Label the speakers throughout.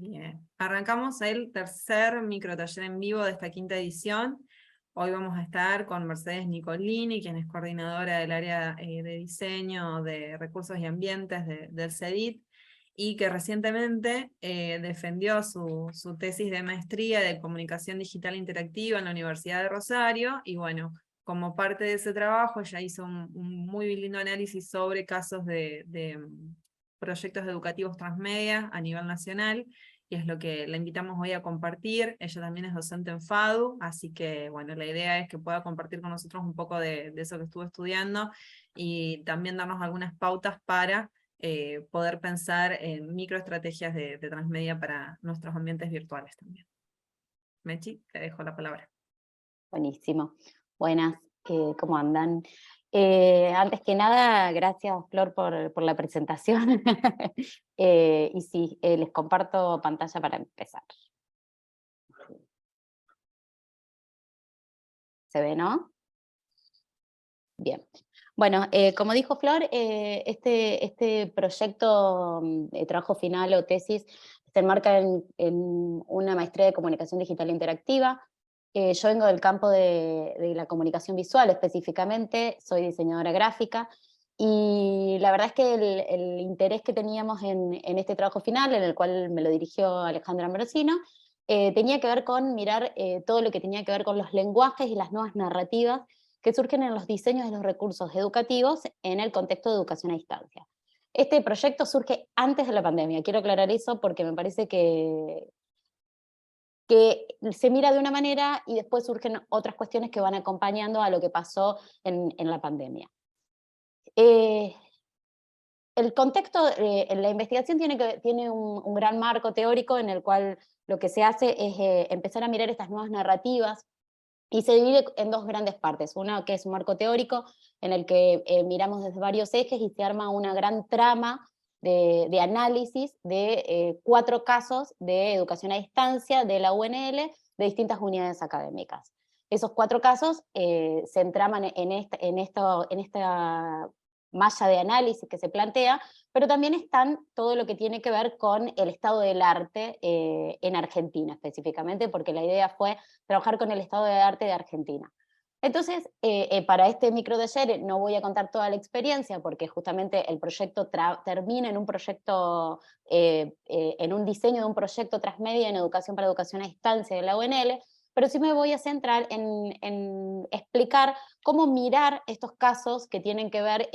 Speaker 1: Bien, arrancamos el tercer microtaller en vivo de esta quinta edición. Hoy vamos a estar con Mercedes Nicolini, quien es coordinadora del área de diseño de recursos y ambientes del CEDIT, y que recientemente defendió su tesis de maestría de comunicación digital interactiva en la Universidad de Rosario, y bueno, como parte de ese trabajo ella hizo un muy lindo análisis sobre casos de proyectos educativos transmedia a nivel nacional, y es lo que la invitamos hoy a compartir. Ella también es docente en FADU, así que bueno, la idea es que pueda compartir con nosotros un poco de eso que estuvo estudiando, y también darnos algunas pautas para poder pensar en microestrategias de transmedia para nuestros ambientes virtuales también. Mechi, te dejo la palabra.
Speaker 2: Buenísimo. Buenas, ¿cómo andan? Antes que nada, gracias Flor por la presentación. Y sí, les comparto pantalla para empezar. ¿Se ve, no? Bien. Bueno, como dijo Flor, este proyecto de trabajo final o tesis se enmarca en una maestría de comunicación digital interactiva. Yo vengo del campo de la comunicación visual específicamente, soy diseñadora gráfica, y la verdad es que el interés que teníamos en este trabajo final, en el cual me lo dirigió Alejandra Ambrosino, tenía que ver con mirar todo lo que tenía que ver con los lenguajes y las nuevas narrativas que surgen en los diseños de los recursos educativos en el contexto de educación a distancia. Este proyecto surge antes de la pandemia, quiero aclarar eso porque me parece que se mira de una manera y después surgen otras cuestiones que van acompañando a lo que pasó en la pandemia. El contexto, la investigación tiene un gran marco teórico en el cual lo que se hace es empezar a mirar estas nuevas narrativas. Y se divide en dos grandes partes. Una que es un marco teórico, en el que miramos desde varios ejes y se arma una gran trama de análisis de 4 casos de educación a distancia de la UNL de distintas unidades académicas. Esos 4 casos se entraman en esta malla de análisis que se plantea, pero también están todo lo que tiene que ver con el estado del arte en Argentina específicamente, porque la idea fue trabajar con el estado de arte de Argentina. Entonces, para este microtaller no voy a contar toda la experiencia, porque justamente el proyecto termina en un proyecto, en un diseño de un proyecto transmedia en educación para educación a distancia de la UNL, pero sí me voy a centrar en explicar cómo mirar estos casos que tienen que ver,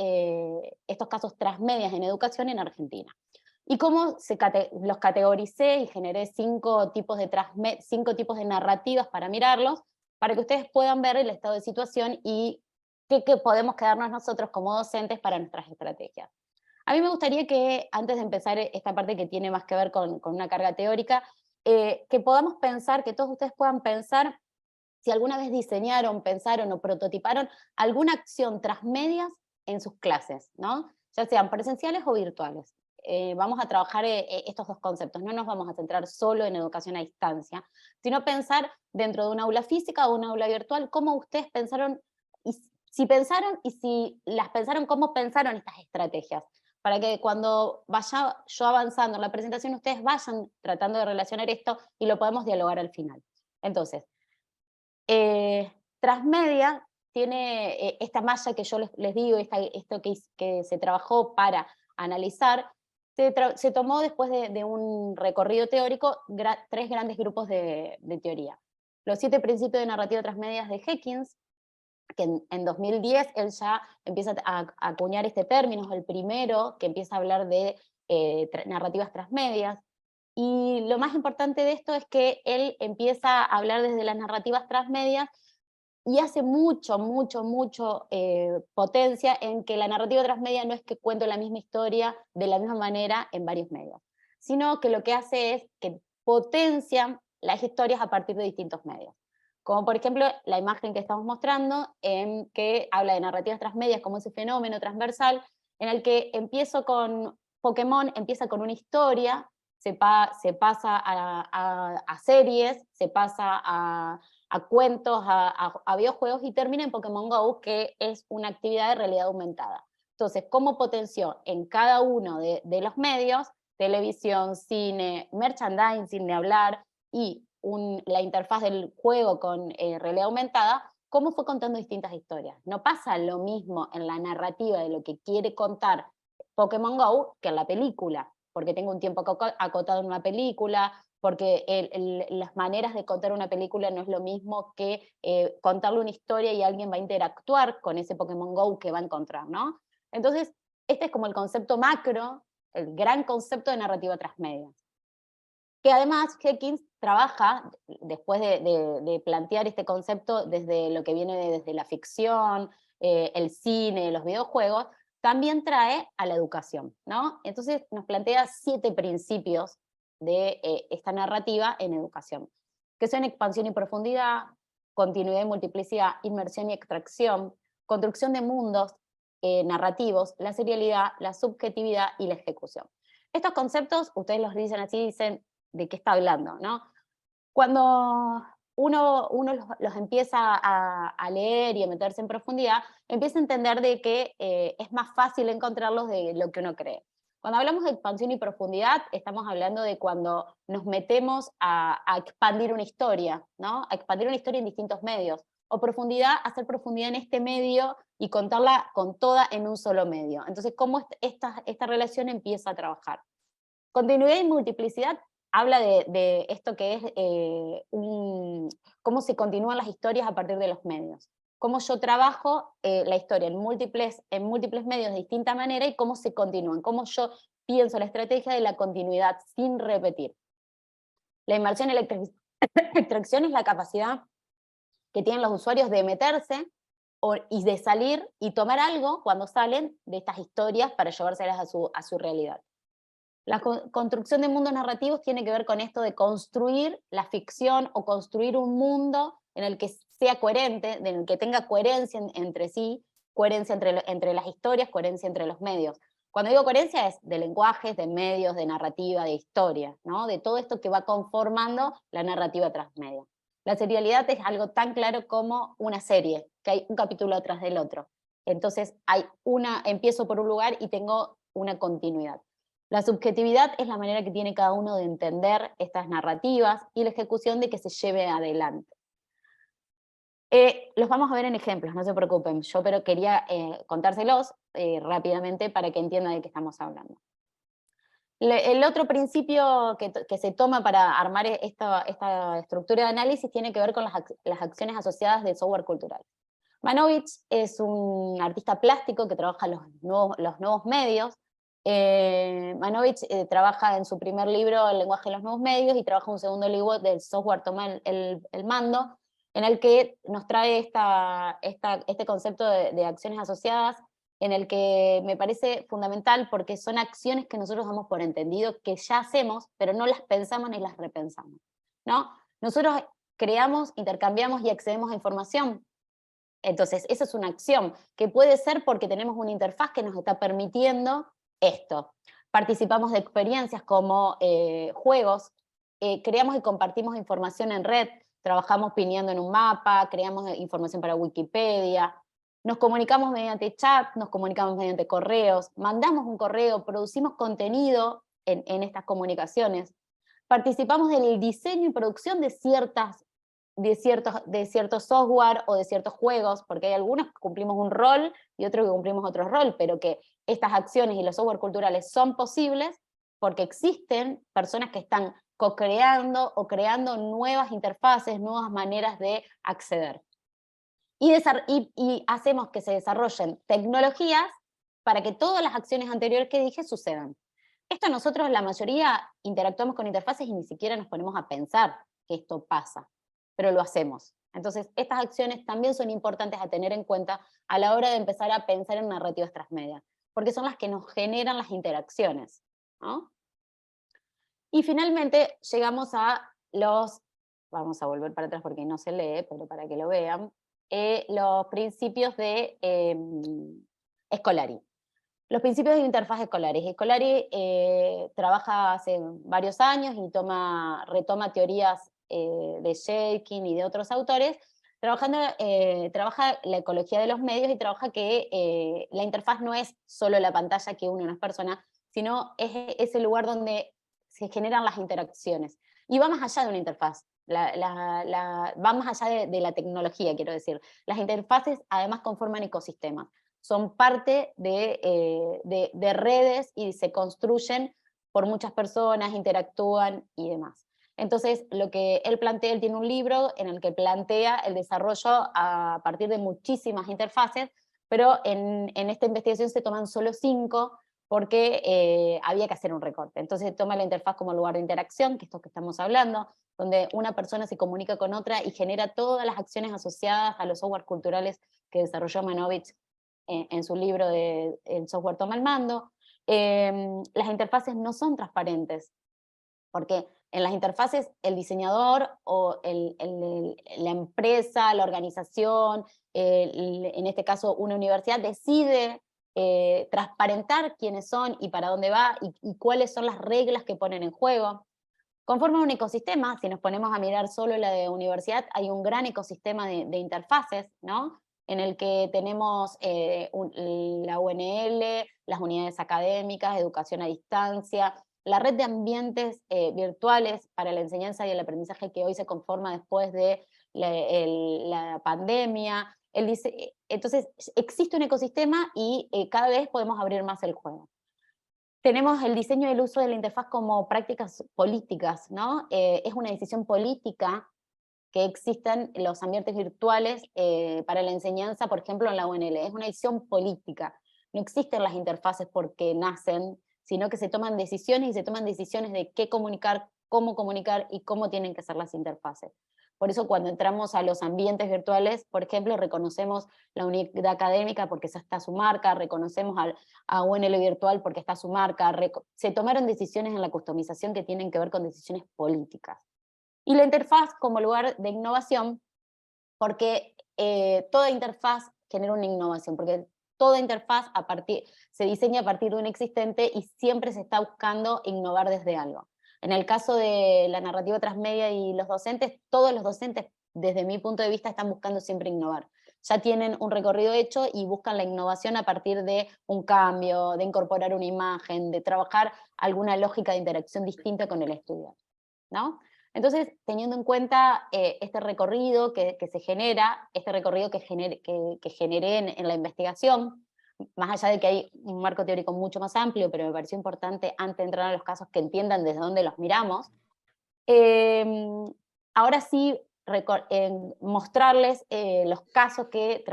Speaker 2: estos casos transmedias en educación en Argentina. Y cómo los categoricé y generé 5 tipos de narrativas para mirarlos, para que ustedes puedan ver el estado de situación y qué podemos quedarnos nosotros como docentes para nuestras estrategias. A mí me gustaría que, antes de empezar esta parte que tiene más que ver con una carga teórica, que podamos pensar, que todos ustedes puedan pensar si alguna vez diseñaron, pensaron o prototiparon alguna acción transmedias en sus clases, ¿no? Ya sean presenciales o virtuales. Vamos a trabajar estos dos conceptos, no nos vamos a centrar solo en educación a distancia, sino pensar dentro de una aula física o una aula virtual, cómo ustedes pensaron, y si pensaron, y si las pensaron, cómo pensaron estas estrategias, para que cuando vaya yo avanzando en la presentación, ustedes vayan tratando de relacionar esto y lo podemos dialogar al final. Entonces, Transmedia tiene esta malla que yo les digo, esto que se trabajó para analizar, se tomó después de un recorrido teórico 3 grandes grupos de teoría. Los 7 principios de narrativa transmedias de Hekins, que en 2010 él ya empieza a acuñar este término, es el primero que empieza a hablar de narrativas transmedias. Y lo más importante de esto es que él empieza a hablar desde las narrativas transmedias y hace mucho potencia en que la narrativa transmedia no es que cuento la misma historia de la misma manera en varios medios, sino que lo que hace es que potencia las historias a partir de distintos medios. Como por ejemplo la imagen que estamos mostrando, en que habla de narrativas transmedias como ese fenómeno transversal, en el que empiezo con Pokémon, empieza con una historia, se pasa a series, se pasa a cuentos, a videojuegos, y termina en Pokémon Go, que es una actividad de realidad aumentada. Entonces, ¿cómo potenció en cada uno de los medios televisión, cine, merchandising, ni hablar, y la interfaz del juego con realidad aumentada, cómo fue contando distintas historias. No pasa lo mismo en la narrativa de lo que quiere contar Pokémon Go que en la película, porque tengo un tiempo acotado en una película, porque las maneras de contar una película no es lo mismo que contarle una historia y alguien va a interactuar con ese Pokémon Go que va a encontrar, ¿no? Entonces, este es como el concepto macro, el gran concepto de narrativa transmedia. Que además Hawkins trabaja, después de plantear este concepto desde lo que viene desde la ficción, el cine, los videojuegos, también trae a la educación, ¿no? Entonces nos plantea 7 principios de esta narrativa en educación, que son expansión y profundidad, continuidad y multiplicidad, inmersión y extracción, construcción de mundos narrativos, la serialidad, la subjetividad y la ejecución. Estos conceptos, ustedes los dicen así, dicen de qué está hablando, ¿no? Cuando uno los empieza a leer y a meterse en profundidad, empieza a entender de que es más fácil encontrarlos de lo que uno cree. Cuando hablamos de expansión y profundidad, estamos hablando de cuando nos metemos a expandir una historia, ¿no? A expandir una historia en distintos medios. O profundidad, hacer profundidad en este medio y contarla con toda en un solo medio. Entonces, ¿cómo esta relación empieza a trabajar? Continuidad y multiplicidad habla de esto que es cómo se continúan las historias a partir de los medios. Cómo yo trabajo la historia en múltiples medios de distinta manera y cómo se continúan, cómo yo pienso la estrategia de la continuidad sin repetir. La inmersión y extracción es la capacidad que tienen los usuarios de meterse y de salir y tomar algo cuando salen de estas historias para llevárselas a su realidad. La construcción de mundos narrativos tiene que ver con esto de construir la ficción o construir un mundo en el que sea coherente, en el que tenga coherencia entre sí, coherencia entre las historias, coherencia entre los medios. Cuando digo coherencia es de lenguajes, de medios, de narrativa, de historia, ¿no? De todo esto que va conformando la narrativa transmedia. La serialidad es algo tan claro como una serie, que hay un capítulo atrás del otro. Entonces empiezo por un lugar y tengo una continuidad. La subjetividad es la manera que tiene cada uno de entender estas narrativas y la ejecución de que se lleve adelante. Los vamos a ver en ejemplos, no se preocupen, pero quería contárselos rápidamente para que entiendan de qué estamos hablando. El otro principio que se toma para armar esta estructura de análisis tiene que ver con las acciones asociadas de software cultural. Manovich es un artista plástico que trabaja los nuevos medios. Manovich trabaja en su primer libro El lenguaje de los nuevos medios y trabaja un segundo libro del software toma el mando, en el que nos trae este concepto de acciones asociadas, en el que me parece fundamental porque son acciones que nosotros damos por entendido, que ya hacemos, pero no las pensamos ni las repensamos, ¿no? Nosotros creamos, intercambiamos y accedemos a información. Entonces, esa es una acción, que puede ser porque tenemos una interfaz que nos está permitiendo esto. Participamos de experiencias como juegos, creamos y compartimos información en red, trabajamos pineando en un mapa, creamos información para Wikipedia, nos comunicamos mediante chat, nos comunicamos mediante correos, mandamos un correo, producimos contenido en estas comunicaciones, participamos del diseño y producción de ciertos software o de ciertos juegos, porque hay algunos que cumplimos un rol y otros que cumplimos otro rol, pero que estas acciones y los software culturales son posibles porque existen personas que están co-creando o creando nuevas interfaces, nuevas maneras de acceder. Y hacemos que se desarrollen tecnologías para que todas las acciones anteriores que dije sucedan. Esto nosotros, la mayoría, interactuamos con interfaces y ni siquiera nos ponemos a pensar que esto pasa, pero lo hacemos. Entonces, estas acciones también son importantes a tener en cuenta a la hora de empezar a pensar en narrativas transmedia, porque son las que nos generan las interacciones, ¿no? Y finalmente llegamos a vamos a volver para atrás porque no se lee, pero para que lo vean, los principios de Scolari. Los principios de interfaz escolares. Scolari trabaja hace varios años y retoma teorías de Jekyll y de otros autores, trabaja la ecología de los medios y trabaja que la interfaz no es solo la pantalla que une a unas personas, sino es ese lugar donde se generan las interacciones. Y va más allá de una interfaz, va más allá de la tecnología, quiero decir. Las interfaces además conforman ecosistemas, son parte de redes y se construyen por muchas personas, interactúan y demás. Entonces, lo que él plantea, él tiene un libro en el que plantea el desarrollo a partir de muchísimas interfaces, pero en esta investigación se toman solo 5 porque había que hacer un recorte. Entonces toma la interfaz como lugar de interacción, que es esto que estamos hablando, donde una persona se comunica con otra y genera todas las acciones asociadas a los software culturales que desarrolló Manovich en su libro de El software toma el mando. Las interfaces no son transparentes, porque en las interfaces el diseñador o la empresa, la organización, en este caso una universidad, decide transparentar quiénes son y para dónde va y cuáles son las reglas que ponen en juego. Conforman un ecosistema, si nos ponemos a mirar solo la de universidad, hay un gran ecosistema de interfaces, ¿no? En el que tenemos la UNL, las unidades académicas, educación a distancia, la red de ambientes virtuales para la enseñanza y el aprendizaje que hoy se conforma después de la pandemia. Entonces, existe un ecosistema y cada vez podemos abrir más el juego. Tenemos el diseño y el uso de la interfaz como prácticas políticas, ¿no? Es una decisión política que existan los ambientes virtuales para la enseñanza, por ejemplo, en la UNL. Es una decisión política. No existen las interfaces porque nacen, sino que se toman decisiones y se toman decisiones de qué comunicar, y cómo tienen que ser las interfaces. Por eso cuando entramos a los ambientes virtuales, por ejemplo, reconocemos la unidad académica porque esa está su marca, reconocemos a UNL virtual porque está su marca, se tomaron decisiones en la customización que tienen que ver con decisiones políticas. Y la interfaz como lugar de innovación, porque toda interfaz genera una innovación, porque toda interfaz se diseña a partir de un existente y siempre se está buscando innovar desde algo. En el caso de la narrativa transmedia y los docentes, todos los docentes, desde mi punto de vista, están buscando siempre innovar. Ya tienen un recorrido hecho y buscan la innovación a partir de un cambio, de incorporar una imagen, de trabajar alguna lógica de interacción distinta con el estudiante, ¿no? Entonces, teniendo en cuenta este recorrido que se genera, este recorrido que generé en la investigación, más allá de que hay un marco teórico mucho más amplio, pero me pareció importante antes de entrar a los casos que entiendan desde dónde los miramos, ahora sí mostrarles los casos que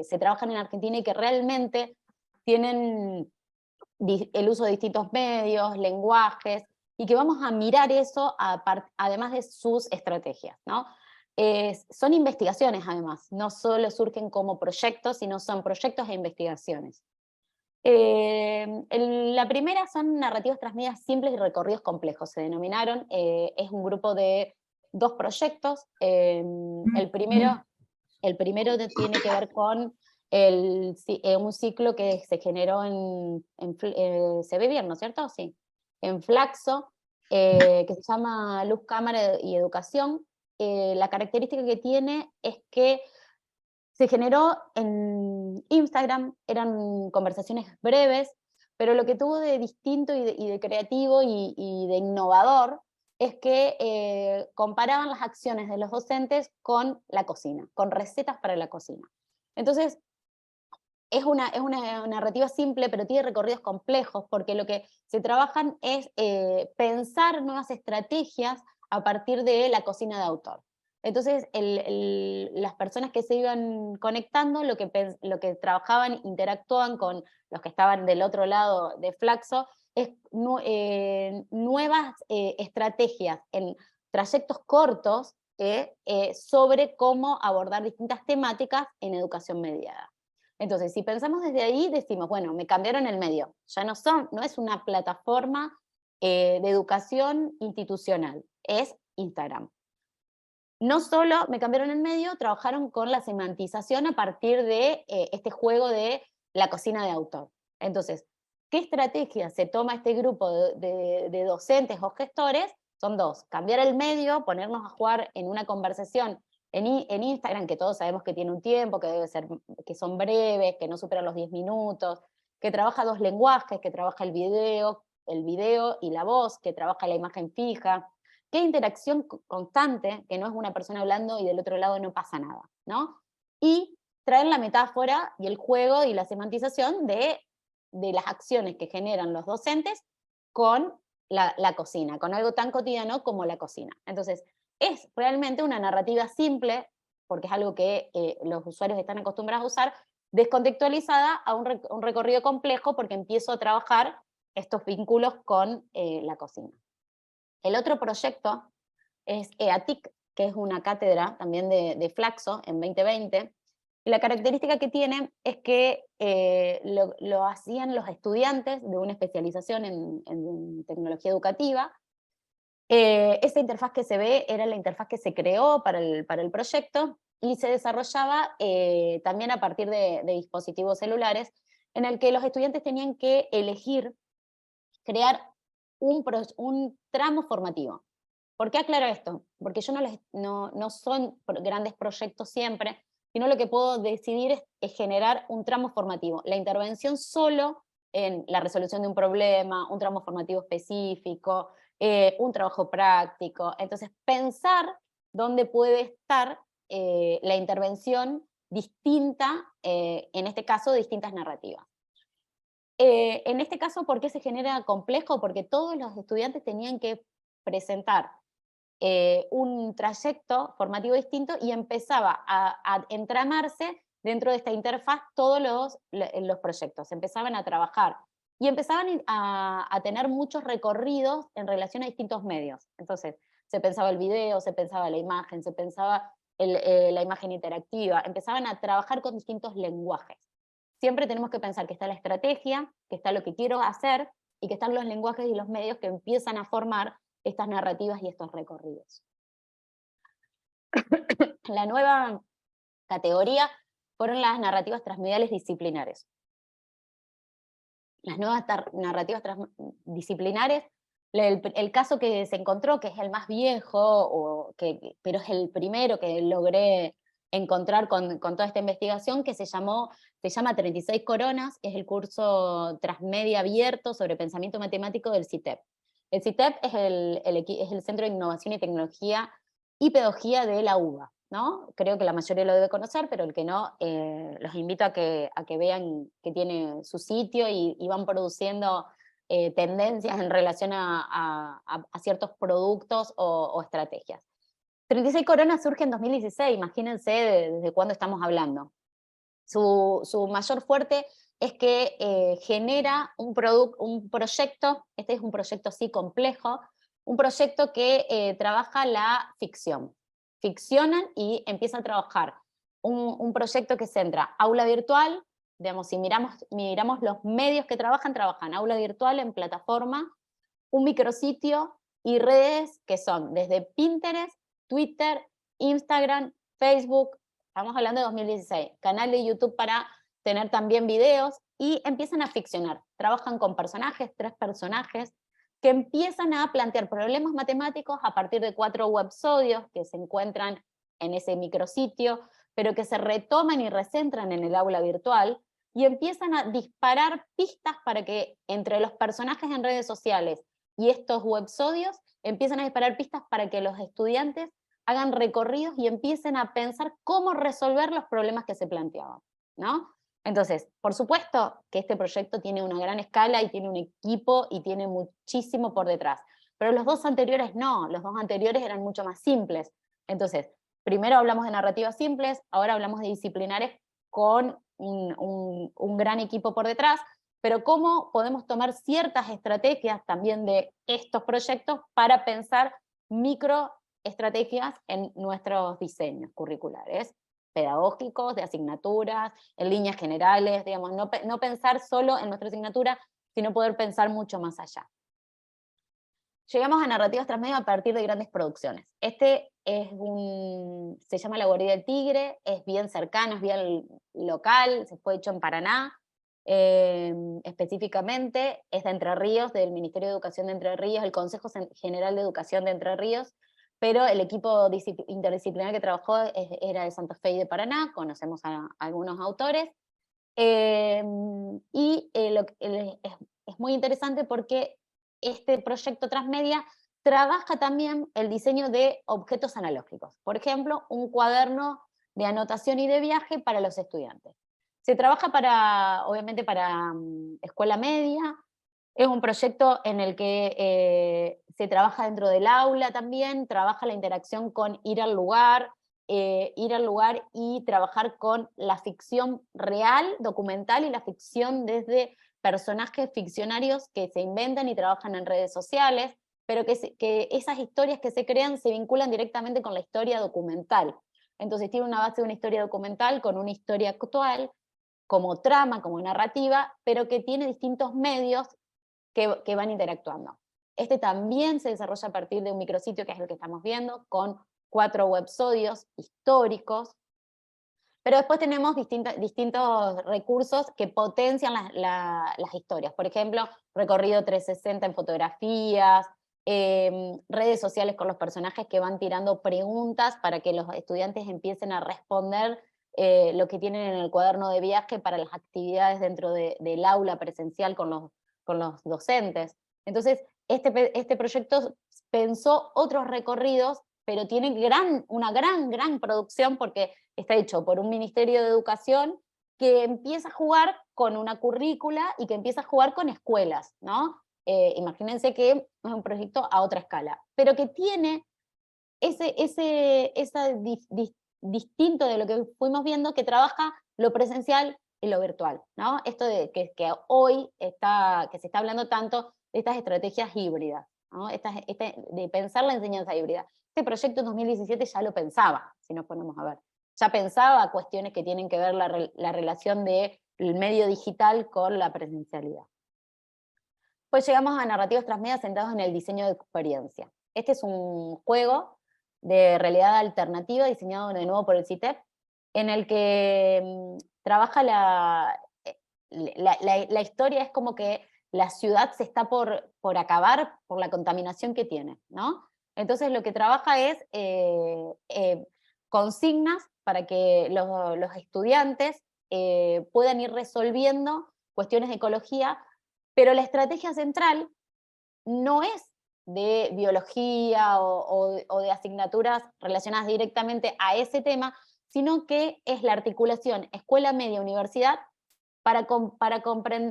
Speaker 2: se trabajan en Argentina y que realmente tienen el uso de distintos medios, lenguajes, y que vamos a mirar eso además de sus estrategias, ¿no? Son investigaciones además, no solo surgen como proyectos, sino son proyectos e investigaciones. La primera son narrativas transmedias simples y recorridos complejos, se denominaron, es un grupo de 2 proyectos, el primero tiene que ver con un ciclo que se generó se ve bien, ¿no es cierto? Sí. En Flaxo, que se llama Luz, Cámara y Educación. La característica que tiene es que se generó en Instagram, eran conversaciones breves, pero lo que tuvo de distinto y de creativo y de innovador es que comparaban las acciones de los docentes con la cocina, con recetas para la cocina. Entonces, es una narrativa simple, pero tiene recorridos complejos, porque lo que se trabajan es pensar nuevas estrategias a partir de la cocina de autor. Entonces, las personas que se iban conectando, lo que trabajaban, interactuaban con los que estaban del otro lado de Flaxo, es nuevas estrategias en trayectos cortos sobre cómo abordar distintas temáticas en educación mediada. Entonces, si pensamos desde ahí, decimos, bueno, me cambiaron el medio, ya no es una plataforma de educación institucional, es Instagram. No solo me cambiaron el medio, trabajaron con la semantización a partir de este juego de la cocina de autor. Entonces, ¿qué estrategia se toma este grupo de docentes o gestores? Son 2, cambiar el medio, ponernos a jugar en una conversación en Instagram, que todos sabemos que tiene un tiempo, que son breves, que no superan los 10 minutos, que trabaja dos lenguajes, que trabaja el video y la voz, que trabaja la imagen fija, que hay interacción constante, que no es una persona hablando y del otro lado no pasa nada, ¿no? Y traer la metáfora y el juego y la semantización de las acciones que generan los docentes con la cocina, con algo tan cotidiano como la cocina. Entonces, es realmente una narrativa simple, porque es algo que los usuarios están acostumbrados a usar, descontextualizada a un recorrido complejo, porque empiezo a trabajar estos vínculos con la cocina. El otro proyecto es EATIC, que es una cátedra también de Flaxo en 2020, y la característica que tiene es que lo hacían los estudiantes de una especialización en tecnología educativa. Esa interfaz que se ve era la interfaz que se creó para el proyecto, y se desarrollaba también a partir de dispositivos celulares, en el que los estudiantes tenían que elegir crear un tramo formativo. ¿Por qué aclaro esto? Porque yo no son grandes proyectos siempre, sino lo que puedo decidir es generar un tramo formativo. La intervención solo en la resolución de un problema, un tramo formativo específico, un trabajo práctico. Entonces, pensar dónde puede estar la intervención distinta, en este caso, distintas narrativas. En este caso, ¿por qué se genera complejo? Porque todos los estudiantes tenían que presentar un trayecto formativo distinto, y empezaba a entramarse dentro de esta interfaz todos los proyectos, empezaban a trabajar y empezaban a tener muchos recorridos en relación a distintos medios. Entonces, se pensaba el video, se pensaba la imagen, se pensaba la imagen interactiva, empezaban a trabajar con distintos lenguajes. Siempre tenemos que pensar que está la estrategia, que está lo que quiero hacer, y que están los lenguajes y los medios que empiezan a formar estas narrativas y estos recorridos. La nueva categoría fueron las narrativas transmediales disciplinares. Las nuevas narrativas transdisciplinares, el caso que se encontró, que es el más viejo, pero es el primero que logré encontrar con toda esta investigación, que se llama 36 Coronas, es el curso transmedia abierto sobre pensamiento matemático del CITEP. El CITEP es el Centro de Innovación y Tecnología y Pedagogía de la UBA, ¿no? Creo que la mayoría lo debe conocer, pero el que no, los invito a que vean que tiene su sitio, y van produciendo tendencias en relación a ciertos productos o estrategias. 36 Coronas surge en 2016, imagínense desde cuándo estamos hablando. Su mayor fuerte es que genera un proyecto, este es un proyecto así complejo, un proyecto que trabaja la ficción. Ficcionan y empieza a trabajar un proyecto que centra aula virtual, digamos, si miramos los medios que trabajan aula virtual en plataforma, un micrositio y redes que son desde Pinterest, Twitter, Instagram, Facebook. Estamos hablando de 2016, canal de YouTube para tener también videos, y empiezan a ficcionar. Trabajan con personajes, 3 personajes, que empiezan a plantear problemas matemáticos a partir de 4 websodios que se encuentran en ese micrositio, pero que se retoman y recentran en el aula virtual, y empiezan a disparar pistas para que entre los personajes en redes sociales y estos websodios empiezan a disparar pistas para que los estudiantes hagan recorridos y empiecen a pensar cómo resolver los problemas que se planteaban, ¿no? Entonces, por supuesto que este proyecto tiene una gran escala y tiene un equipo y tiene muchísimo por detrás, pero los dos anteriores no, los dos anteriores eran mucho más simples. Entonces, primero hablamos de narrativas simples, ahora hablamos de disciplinares con un gran equipo por detrás, pero cómo podemos tomar ciertas estrategias también de estos proyectos para pensar microestrategias en nuestros diseños curriculares, pedagógicos, de asignaturas, en líneas generales, digamos, no pensar solo en nuestra asignatura, sino poder pensar mucho más allá. Llegamos a narrativas transmedia a partir de grandes producciones. Este se llama La Guarida del Tigre, es bien cercano, es bien local, se fue hecho en Paraná, específicamente es de Entre Ríos, del Ministerio de Educación de Entre Ríos, el Consejo General de Educación de Entre Ríos, pero el equipo interdisciplinar que trabajó era de Santa Fe y de Paraná, conocemos a algunos autores, Es muy interesante porque este proyecto transmedia trabaja también el diseño de objetos analógicos. Por ejemplo, un cuaderno de anotación y de viaje para los estudiantes. Se trabaja obviamente para escuela media. Es un proyecto en el que se trabaja dentro del aula también, trabaja la interacción con ir al lugar y trabajar con la ficción real, documental, y la ficción desde personajes ficcionarios que se inventan y trabajan en redes sociales, pero que esas historias que se crean se vinculan directamente con la historia documental. Entonces tiene una base de una historia documental con una historia actual, como trama, como narrativa, pero que tiene distintos medios que van interactuando. Este también se desarrolla a partir de un micrositio, que es el que estamos viendo, con 4 websodios históricos, pero después tenemos distintos recursos que potencian las historias. Por ejemplo, recorrido 360 en fotografías, redes sociales con los personajes que van tirando preguntas para que los estudiantes empiecen a responder lo que tienen en el cuaderno de viaje para las actividades dentro del aula presencial con los docentes. Entonces, este proyecto pensó otros recorridos, pero tiene una gran producción, porque está hecho por un Ministerio de Educación que empieza a jugar con una currícula y que empieza a jugar con escuelas, ¿no? Imagínense que es un proyecto a otra escala, pero que tiene distinto de lo que fuimos viendo, que trabaja lo presencial y lo virtual, ¿no? Esto de que hoy que se está hablando tanto de estas estrategias híbridas, ¿no? De pensar la enseñanza híbrida. Este proyecto en 2017 ya lo pensaba, si nos ponemos a ver. Ya pensaba cuestiones que tienen que ver la relación del medio digital con la presencialidad. Pues llegamos a narrativos transmedia centrados en el diseño de experiencia. Este es un juego de realidad alternativa diseñado de nuevo por el CITEP, en el que trabaja la historia. Es como que la ciudad se está por acabar por la contaminación que tiene, ¿no? Entonces lo que trabaja es consignas para que los estudiantes puedan ir resolviendo cuestiones de ecología, pero la estrategia central no es de biología o de asignaturas relacionadas directamente a ese tema, sino que es la articulación escuela media universidad para comprensión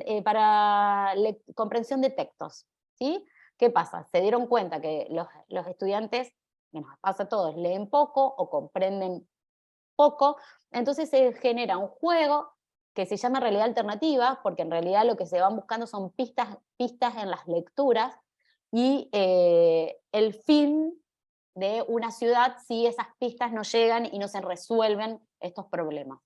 Speaker 2: de textos, ¿sí? ¿Qué pasa? Se dieron cuenta que los estudiantes, que nos pasa a todos, leen poco o comprenden poco, entonces se genera un juego que se llama realidad alternativa, porque en realidad lo que se van buscando son pistas en las lecturas, y el fin de una ciudad si esas pistas no llegan y no se resuelven estos problemas.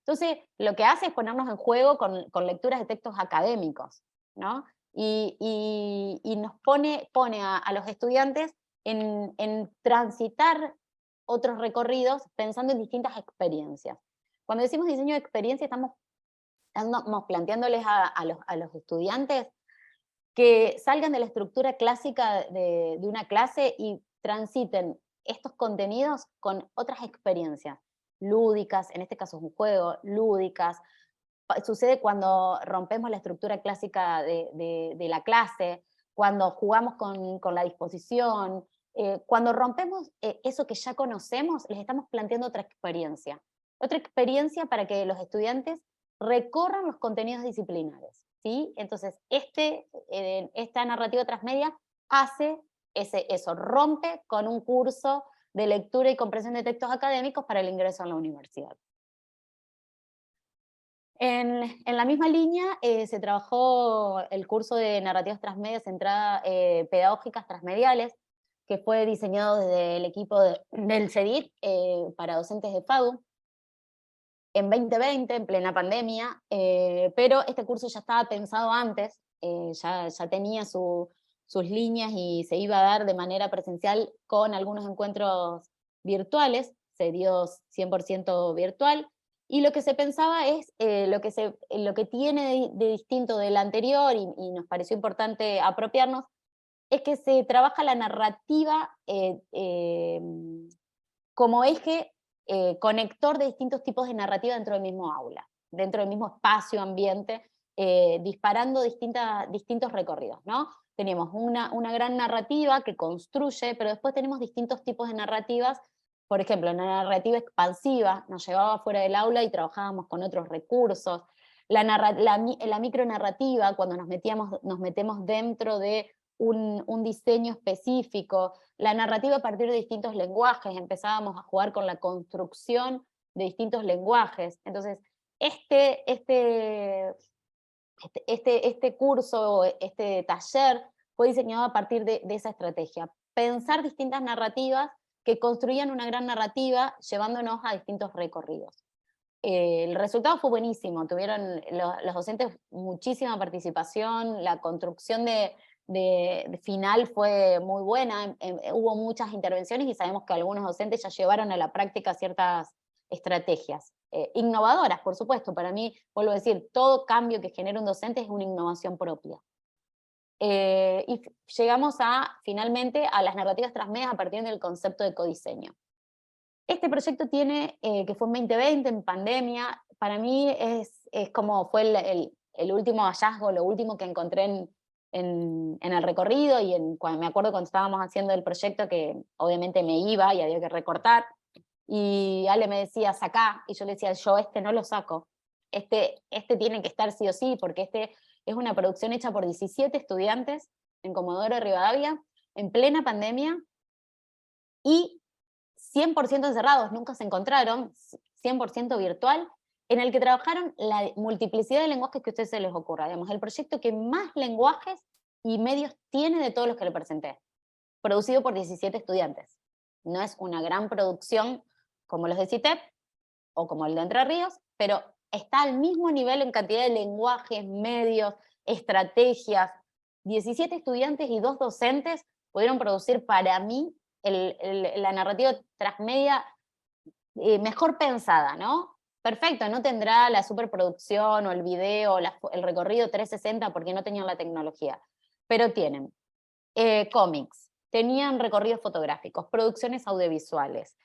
Speaker 2: Entonces, lo que hace es ponernos en juego con lecturas de textos académicos, ¿no? Y nos pone a los estudiantes en transitar otros recorridos pensando en distintas experiencias. Cuando decimos diseño de experiencia, estamos planteándoles a los estudiantes que salgan de la estructura clásica de una clase y transiten estos contenidos con otras experiencias lúdicas, en este caso es un juego, lúdicas. Sucede cuando rompemos la estructura clásica de la clase, cuando jugamos con la disposición, cuando rompemos eso que ya conocemos, les estamos planteando otra experiencia. Otra experiencia para que los estudiantes recorran los contenidos disciplinares, ¿sí? Entonces, esta narrativa transmedia hace eso, rompe con un curso de lectura y comprensión de textos académicos para el ingreso a la universidad. En la misma línea se trabajó el curso de narrativas transmedia centrada pedagógicas transmediales, que fue diseñado desde el equipo del CEDIR para docentes de FADU en 2020, en plena pandemia, pero este curso ya estaba pensado antes, ya tenía sus líneas y se iba a dar de manera presencial con algunos encuentros virtuales, se dio 100% virtual, y lo que se pensaba es, lo que tiene de distinto del anterior, y nos pareció importante apropiarnos, es que se trabaja la narrativa como eje conector de distintos tipos de narrativa dentro del mismo aula. dentro del mismo espacio, ambiente, disparando distintos recorridos, ¿no? Tenemos una gran narrativa que construye, pero después tenemos distintos tipos de narrativas. Por ejemplo, la narrativa expansiva nos llevaba fuera del aula y trabajábamos con otros recursos. La micronarrativa, cuando nos metemos dentro de un diseño específico. La narrativa a partir de distintos lenguajes, empezábamos a jugar con la construcción de distintos lenguajes. Entonces, este curso, este taller, fue diseñado a partir de esa estrategia. Pensar distintas narrativas que construían una gran narrativa llevándonos a distintos recorridos. El resultado fue buenísimo, tuvieron los docentes muchísima participación, la construcción de final fue muy buena, hubo muchas intervenciones y sabemos que algunos docentes ya llevaron a la práctica ciertas estrategias. Innovadoras, por supuesto, para mí, vuelvo a decir, todo cambio que genera un docente es una innovación propia. Y llegamos finalmente a las narrativas transmedias a partir del concepto de codiseño. Este proyecto tiene, que fue en 2020, en pandemia, para mí es como fue el último hallazgo, lo último que encontré en el recorrido, y me acuerdo cuando estábamos haciendo el proyecto que obviamente me iba y había que recortar, y Ale me decía, sacá, y yo le decía, yo no lo saco, este tiene que estar sí o sí, porque este es una producción hecha por 17 estudiantes en Comodoro Rivadavia, en plena pandemia, y 100% encerrados, nunca se encontraron, 100% virtual, en el que trabajaron la multiplicidad de lenguajes que a ustedes se les ocurra. Digamos, el proyecto que más lenguajes y medios tiene de todos los que le presenté, producido por 17 estudiantes. No es una gran producción como los de CITEP o como el de Entre Ríos, pero está al mismo nivel en cantidad de lenguajes, medios, estrategias. 17 estudiantes y 2 docentes pudieron producir para mí la narrativa transmedia mejor pensada, ¿no? Perfecto, no tendrá la superproducción o el video, el recorrido 360 porque no tenían la tecnología, pero tienen cómics, tenían recorridos fotográficos, producciones audiovisuales,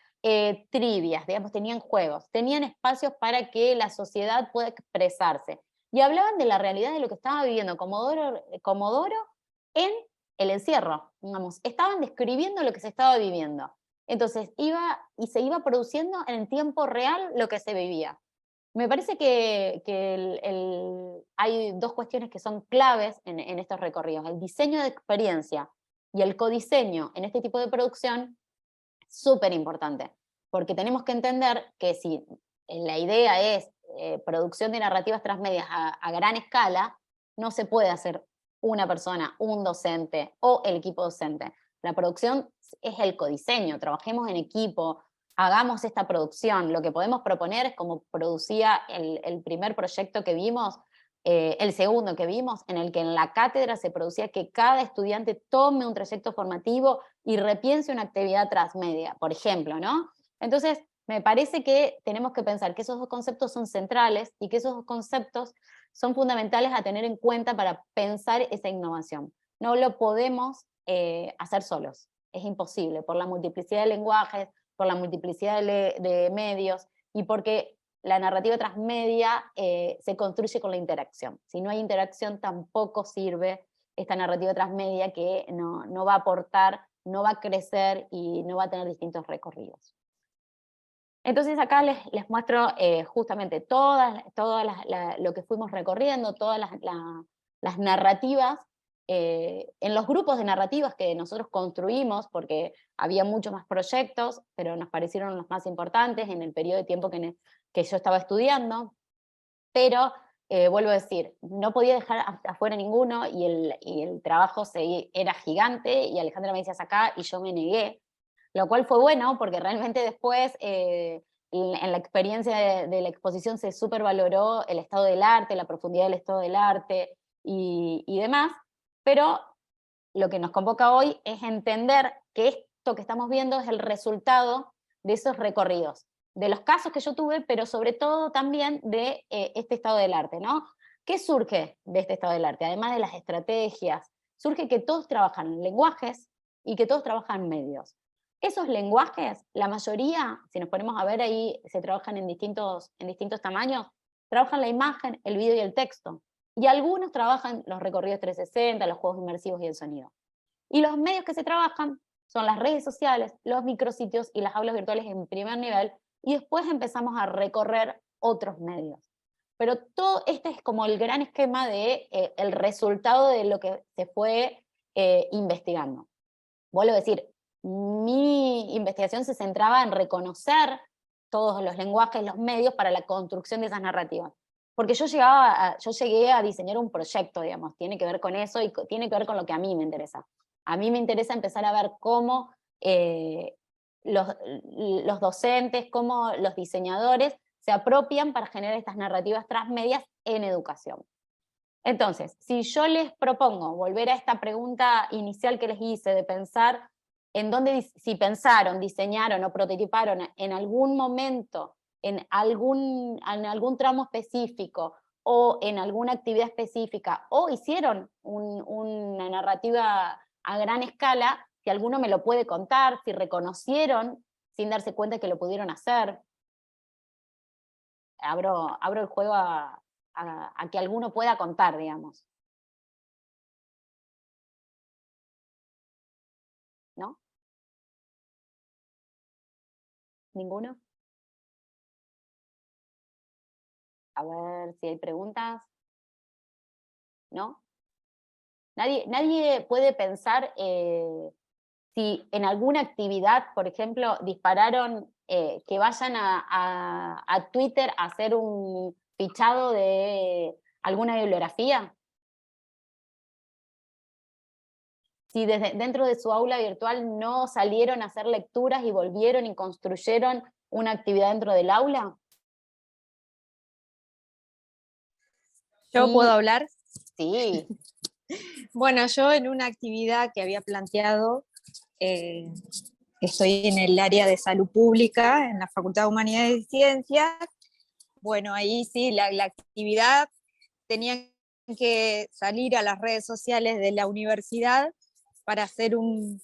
Speaker 2: trivias, digamos, tenían juegos, tenían espacios para que la sociedad pueda expresarse. Y hablaban de la realidad de lo que estaba viviendo Comodoro en el encierro, digamos, estaban describiendo lo que se estaba viviendo. Entonces se iba produciendo en tiempo real lo que se vivía. Me parece que hay 2 cuestiones que son claves en estos recorridos. El diseño de experiencia y el codiseño en este tipo de producción, súper importante, porque tenemos que entender que si la idea es producción de narrativas transmedias a gran escala, no se puede hacer una persona, un docente o el equipo docente. La producción es el codiseño, trabajemos en equipo, hagamos esta producción. Lo que podemos proponer es como producía el primer proyecto que vimos, el segundo que vimos, en el que en la cátedra se producía que cada estudiante tome un trayecto formativo y repiense una actividad transmedia, por ejemplo, ¿no? Entonces, me parece que tenemos que pensar que esos 2 conceptos son centrales y que esos 2 conceptos son fundamentales a tener en cuenta para pensar esa innovación. No lo podemos hacer solos, es imposible, por la multiplicidad de lenguajes, por la multiplicidad de medios, y porque la narrativa transmedia se construye con la interacción. Si no hay interacción, tampoco sirve esta narrativa transmedia que no va a aportar, no va a crecer y no va a tener distintos recorridos. Entonces acá les muestro justamente lo que fuimos recorriendo, todas las narrativas, en los grupos de narrativas que nosotros construimos, porque había muchos más proyectos, pero nos parecieron los más importantes en el periodo de tiempo que yo estaba estudiando, pero vuelvo a decir, no podía dejar afuera ninguno, y el trabajo era gigante, y Alejandra me decía acá, y yo me negué, lo cual fue bueno, porque realmente después en la experiencia de la exposición se supervaloró el estado del arte, la profundidad del estado del arte y demás, pero lo que nos convoca hoy es entender que esto que estamos viendo es el resultado de esos recorridos, de los casos que yo tuve, pero sobre todo también de este estado del arte, ¿no? ¿Qué surge de este estado del arte? Además de las estrategias, surge que todos trabajan en lenguajes y que todos trabajan en medios. Esos lenguajes, la mayoría, si nos ponemos a ver ahí, se trabajan en distintos tamaños, trabajan la imagen, el video y el texto. Y algunos trabajan los recorridos 360, los juegos inmersivos y el sonido. Y los medios que se trabajan son las redes sociales, los micrositios y las aulas virtuales en primer nivel, y después empezamos a recorrer otros medios. Pero todo este es como el gran esquema de el resultado de lo que se fue investigando. Vuelvo a decir, mi investigación se centraba en reconocer todos los lenguajes, los medios para la construcción de esas narrativas. Porque yo llegué a diseñar un proyecto, digamos, tiene que ver con eso y tiene que ver con lo que a mí me interesa. A mí me interesa empezar a ver cómo los docentes, cómo los diseñadores se apropian para generar estas narrativas transmedias en educación. Entonces, si yo les propongo volver a esta pregunta inicial que les hice de pensar en dónde, si pensaron, diseñaron o prototiparon en algún momento, en algún tramo específico o en alguna actividad específica, o hicieron una narrativa a gran escala, si alguno me lo puede contar, si reconocieron sin darse cuenta que lo pudieron hacer. Abro el juego a que alguno pueda contar, digamos. ¿No? ¿Ninguno? A ver si hay preguntas. ¿No? Nadie puede pensar si en alguna actividad, por ejemplo, dispararon que vayan a Twitter a hacer un fichado de alguna bibliografía. Si dentro de su aula virtual no salieron a hacer lecturas y volvieron y construyeron una actividad dentro del aula.
Speaker 3: ¿Yo
Speaker 2: Sí.
Speaker 3: puedo hablar?
Speaker 2: Sí.
Speaker 3: Bueno, yo en una actividad que había planteado, estoy en el área de salud pública, en la Facultad de Humanidades y Ciencias. Bueno, ahí sí, la actividad tenían que salir a las redes sociales de la universidad para hacer un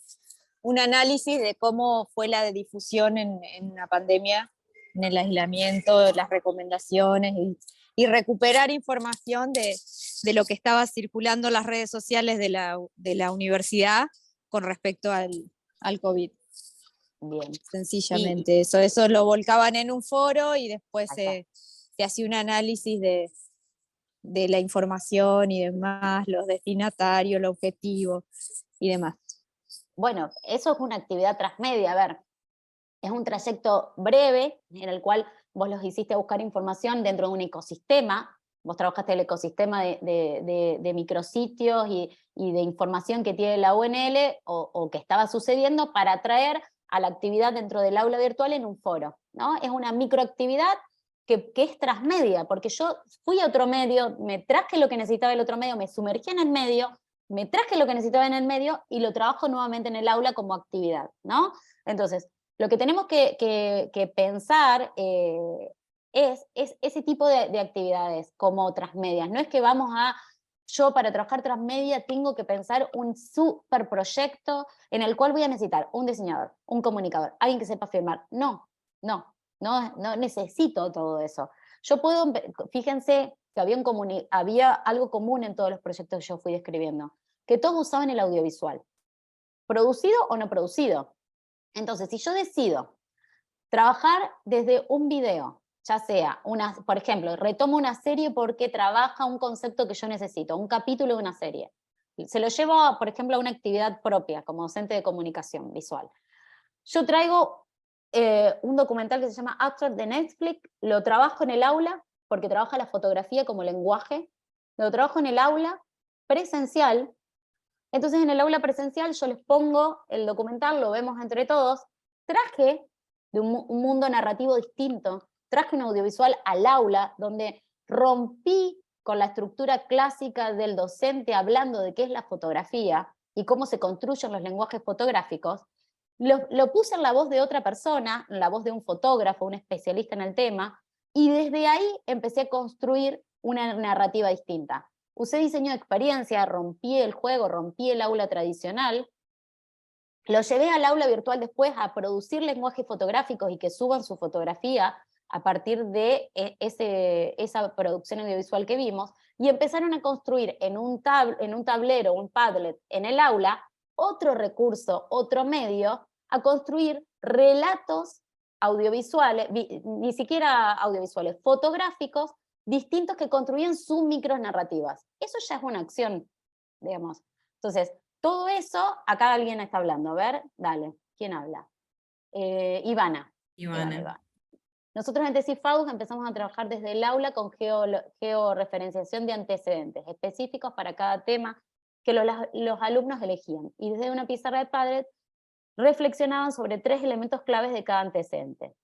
Speaker 3: análisis de cómo fue la difusión en la pandemia, en el aislamiento, las recomendaciones y recuperar información de lo que estaba circulando en las redes sociales de la universidad con respecto al COVID.
Speaker 2: Bien.
Speaker 3: Sencillamente, eso lo volcaban en un foro y después se hacía un análisis de la información y demás, los destinatarios, el objetivo y demás.
Speaker 2: Bueno, eso es una actividad transmedia, a ver, es un trayecto breve en el cual vos los hiciste buscar información dentro de un ecosistema, vos trabajaste el ecosistema de micrositios y de información que tiene la UNL o que estaba sucediendo para traer a la actividad dentro del aula virtual en un foro, ¿no? Es una microactividad que es transmedia, porque yo fui a otro medio, me traje lo que necesitaba el otro medio, me sumergí en el medio, me traje lo que necesitaba en el medio y lo trabajo nuevamente en el aula como actividad, ¿no? Entonces, lo que tenemos que pensar es ese tipo de actividades como transmedias. No es que yo para trabajar transmedia tengo que pensar un super proyecto en el cual voy a necesitar un diseñador, un comunicador, alguien que sepa filmar. No necesito todo eso. Fíjense que había algo común en todos los proyectos que yo fui describiendo, que todos usaban el audiovisual, producido o no producido. Entonces, si yo decido trabajar desde un video, ya sea, por ejemplo, retomo una serie porque trabaja un concepto que yo necesito, un capítulo de una serie, se lo llevo, por ejemplo, a una actividad propia, como docente de comunicación visual. Yo traigo un documental que se llama After de Netflix, lo trabajo en el aula, porque trabaja la fotografía como lenguaje, lo trabajo en el aula presencial. Entonces en el aula presencial yo les pongo el documental, lo vemos entre todos, traje de un mundo narrativo distinto, traje un audiovisual al aula donde rompí con la estructura clásica del docente hablando de qué es la fotografía y cómo se construyen los lenguajes fotográficos, lo puse en la voz de otra persona, en la voz de un fotógrafo, un especialista en el tema, y desde ahí empecé a construir una narrativa distinta. Usé diseño de experiencia, rompí el juego, rompí el aula tradicional, lo llevé al aula virtual después a producir lenguajes fotográficos y que suban su fotografía, a partir de esa producción audiovisual que vimos, y empezaron a construir en un tablero, un Padlet en el aula, otro recurso, otro medio, a construir relatos audiovisuales, ni siquiera audiovisuales, fotográficos, distintos que construían sus micronarrativas. Eso ya es una acción, digamos. Entonces, todo eso, acá alguien está hablando. A ver, dale, ¿quién habla? Ivana. Ivana. Nosotros en Tesis FADU empezamos a trabajar desde el aula con georreferenciación de antecedentes específicos para cada tema que los alumnos elegían. Y desde una pizarra de Padlet reflexionaban sobre 3 elementos claves de cada antecedente.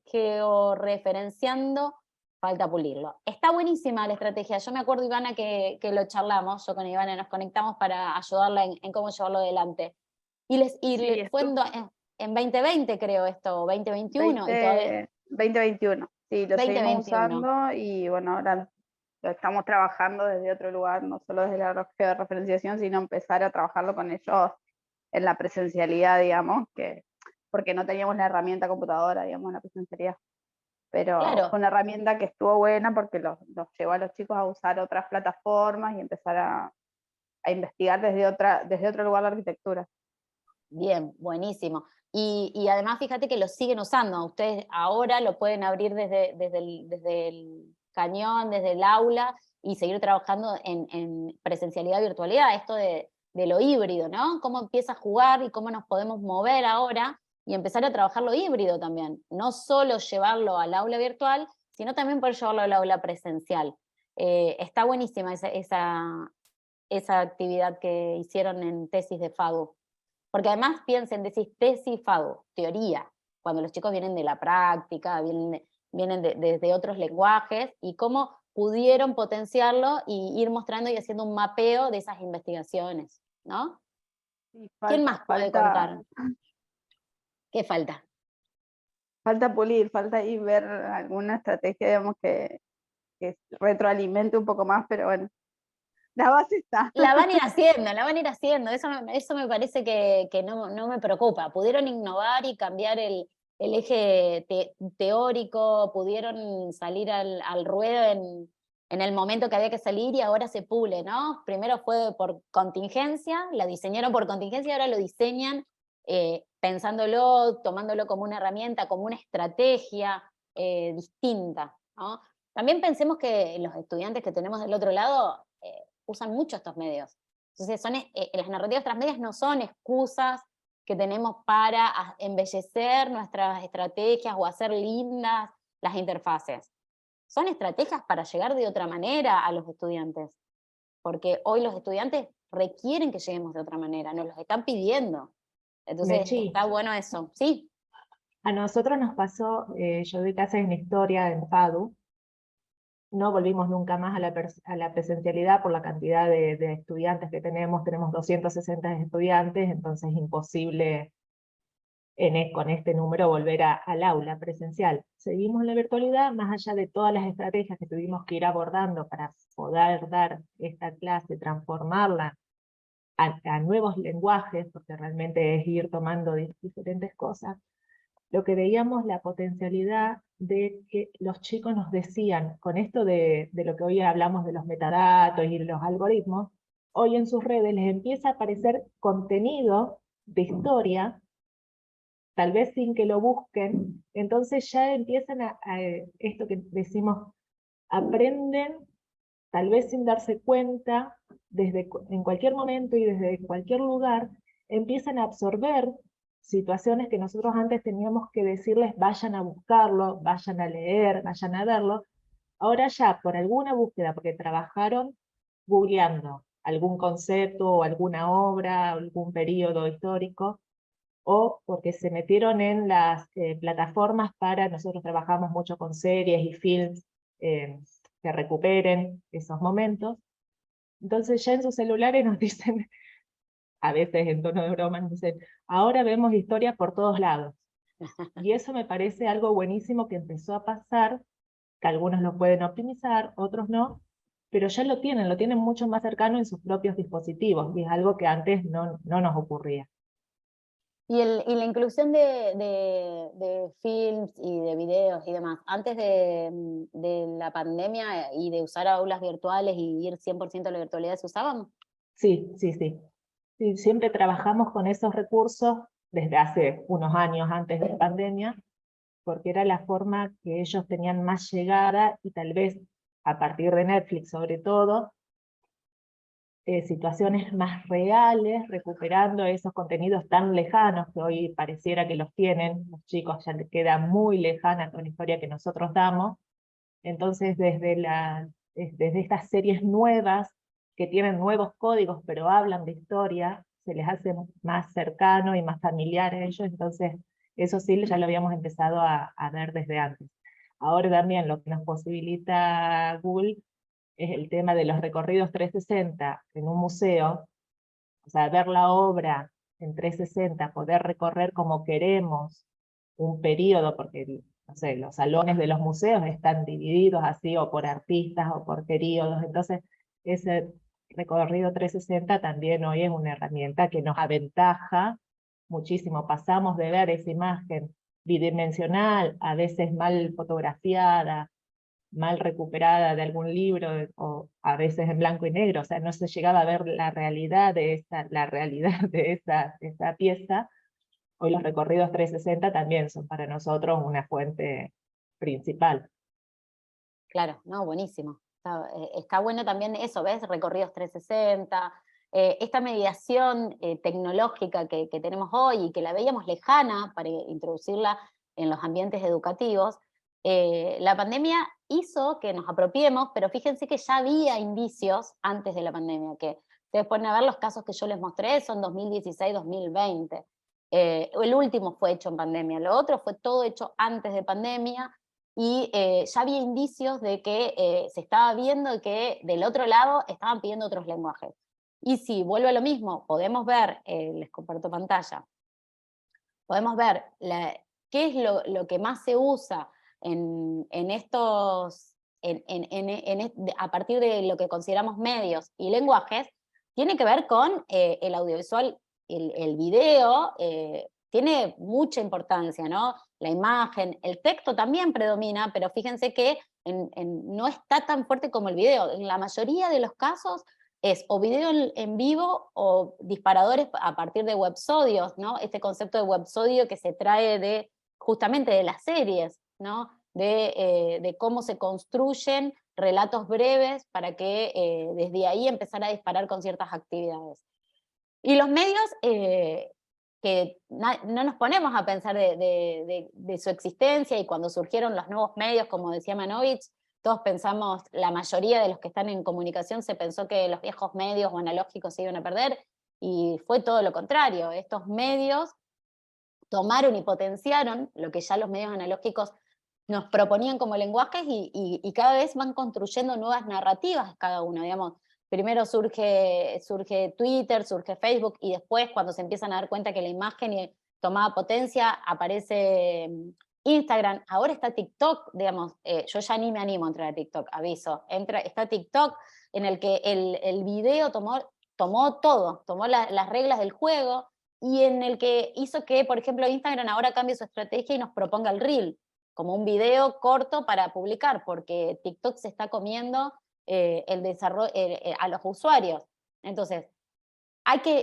Speaker 2: Georreferenciando, falta pulirlo. Está buenísima la estrategia. Yo me acuerdo, Ivana, que lo charlamos, yo con Ivana nos conectamos para ayudarla en cómo llevarlo adelante. Y les fue en 2020, creo esto, 2021.
Speaker 4: 2021, sí, lo
Speaker 2: 2021.
Speaker 4: seguimos usando y bueno, ahora lo estamos trabajando desde otro lugar, no solo desde la georreferenciación, sino empezar a trabajarlo con ellos en la presencialidad, digamos, porque no teníamos la herramienta computadora, digamos, en la presencialidad. Pero
Speaker 2: claro,
Speaker 4: fue una herramienta que estuvo buena porque los llevó a los chicos a usar otras plataformas y empezar a investigar desde otro lugar la arquitectura.
Speaker 2: Bien, buenísimo. Y además fíjate que lo siguen usando. Ustedes ahora lo pueden abrir desde el cañón, desde el aula, y seguir trabajando en presencialidad y virtualidad. Esto de lo híbrido, ¿no? Cómo empieza a jugar y cómo nos podemos mover ahora y empezar a trabajar lo híbrido también. No solo llevarlo al aula virtual, sino también poder llevarlo al aula presencial. Está buenísima esa actividad que hicieron en tesis de FADU. Porque además piensen, decís tesis FADU, teoría, cuando los chicos vienen de la práctica, vienen desde otros lenguajes, y cómo pudieron potenciarlo y ir mostrando y haciendo un mapeo de esas investigaciones, ¿no?
Speaker 4: Sí,
Speaker 2: ¿Quién más puede contar? ¿Qué falta?
Speaker 4: Falta pulir, falta ahí ver alguna estrategia, digamos, que retroalimente un poco más, pero bueno, la base está.
Speaker 2: La van a ir haciendo, eso me parece que no me preocupa. Pudieron innovar y cambiar el eje teórico, pudieron salir al ruedo en el momento que había que salir y ahora se pule, ¿no? Primero fue por contingencia, la diseñaron por contingencia y ahora lo diseñan pensándolo, tomándolo como una herramienta, como una estrategia distinta, ¿no? También pensemos que los estudiantes que tenemos del otro lado usan mucho estos medios. Entonces las narrativas transmedias no son excusas que tenemos para embellecer nuestras estrategias o hacer lindas las interfaces. Son estrategias para llegar de otra manera a los estudiantes, porque hoy los estudiantes requieren que lleguemos de otra manera, nos los están pidiendo. Entonces está bueno eso, ¿sí?
Speaker 5: A nosotros nos pasó, yo doy clases en historia en FADU, no volvimos nunca más a la presencialidad por la cantidad de estudiantes que tenemos 260 estudiantes, entonces es imposible con este número volver al aula presencial. Seguimos en la virtualidad, más allá de todas las estrategias que tuvimos que ir abordando para poder dar esta clase, transformarla a nuevos lenguajes, porque realmente es ir tomando diferentes cosas. Lo que veíamos la potencialidad de que los chicos nos decían, con esto de lo que hoy hablamos de los metadatos y los algoritmos, hoy en sus redes les empieza a aparecer contenido de historia, tal vez sin que lo busquen, entonces ya empiezan a esto que decimos, aprenden, tal vez sin darse cuenta, en cualquier momento y desde cualquier lugar, empiezan a absorber situaciones que nosotros antes teníamos que decirles vayan a buscarlo, vayan a leer, vayan a verlo. Ahora ya por alguna búsqueda, porque trabajaron googleando algún concepto o alguna obra, algún periodo histórico, o porque se metieron en las plataformas nosotros trabajamos mucho con series y films que recuperen esos momentos. Entonces ya en sus celulares nos dicen, a veces en tono de broma, nos dicen, ahora vemos historia por todos lados. Y eso me parece algo buenísimo que empezó a pasar, que algunos lo pueden optimizar, otros no, pero ya lo tienen mucho más cercano en sus propios dispositivos, y es algo que antes no nos ocurría.
Speaker 2: Y la inclusión de films y de videos y demás, antes de la pandemia y de usar aulas virtuales y ir 100% a la virtualidad, ¿se usaban?
Speaker 5: Sí, sí, sí. Sí, siempre trabajamos con esos recursos desde hace unos años antes de la pandemia, porque era la forma que ellos tenían más llegada y tal vez a partir de Netflix sobre todo, situaciones más reales, recuperando esos contenidos tan lejanos que hoy pareciera que los tienen, los chicos ya les queda muy lejana con la historia que nosotros damos. Entonces desde estas series nuevas, que tienen nuevos códigos pero hablan de historia, se les hace más cercano y más familiar a ellos, entonces eso sí ya lo habíamos empezado a ver desde antes. Ahora también lo que nos posibilita Google es el tema de los recorridos 360 en un museo, o sea, ver la obra en 360, poder recorrer como queremos un periodo, porque no sé, los salones de los museos están divididos así, o por artistas, o por periodos, entonces ese recorrido 360 también hoy es una herramienta que nos aventaja muchísimo. Pasamos de ver esa imagen bidimensional, a veces mal fotografiada, mal recuperada de algún libro, o a veces en blanco y negro, o sea, no se llegaba a ver la realidad de esa pieza. Hoy los recorridos 360 también son para nosotros una fuente principal.
Speaker 2: Claro, no, buenísimo. Está bueno también eso, ¿ves? Recorridos 360, esta mediación tecnológica que tenemos hoy y que la veíamos lejana para introducirla en los ambientes educativos, la pandemia hizo que nos apropiemos, pero fíjense que ya había indicios antes de la pandemia, que ustedes pueden ver los casos que yo les mostré, son 2016-2020. El último fue hecho en pandemia, lo otro fue todo hecho antes de pandemia, y ya había indicios de que se estaba viendo que del otro lado estaban pidiendo otros lenguajes. Y si vuelvo a lo mismo, podemos ver, les comparto pantalla, podemos ver qué es lo que más se usa en estos, a partir de lo que consideramos medios y lenguajes, tiene que ver con el audiovisual, el video, tiene mucha importancia, ¿no? La imagen, el texto también predomina, pero fíjense que no está tan fuerte como el video. En la mayoría de los casos es o video en vivo o disparadores a partir de websodios, ¿no? Este concepto de websodio que se trae justamente de las series, ¿no? De cómo se construyen relatos breves para que desde ahí empezar a disparar con ciertas actividades. Y los medios, que no nos ponemos a pensar de su existencia, y cuando surgieron los nuevos medios, como decía Manovich, todos pensamos, la mayoría de los que están en comunicación se pensó que los viejos medios o analógicos se iban a perder, y fue todo lo contrario. Estos medios tomaron y potenciaron lo que ya los medios analógicos nos proponían como lenguajes, y cada vez van construyendo nuevas narrativas cada uno, digamos. Primero surge Twitter, surge Facebook, y después, cuando se empiezan a dar cuenta que la imagen tomaba potencia, aparece Instagram. Ahora está TikTok, digamos, yo ya ni me animo a entrar a TikTok, aviso. Está TikTok, en el que el video tomó todo, tomó las reglas del juego, y en el que hizo que, por ejemplo, Instagram ahora cambie su estrategia y nos proponga el Reel, como un video corto para publicar, porque TikTok se está comiendo el desarrollo a los usuarios. Entonces,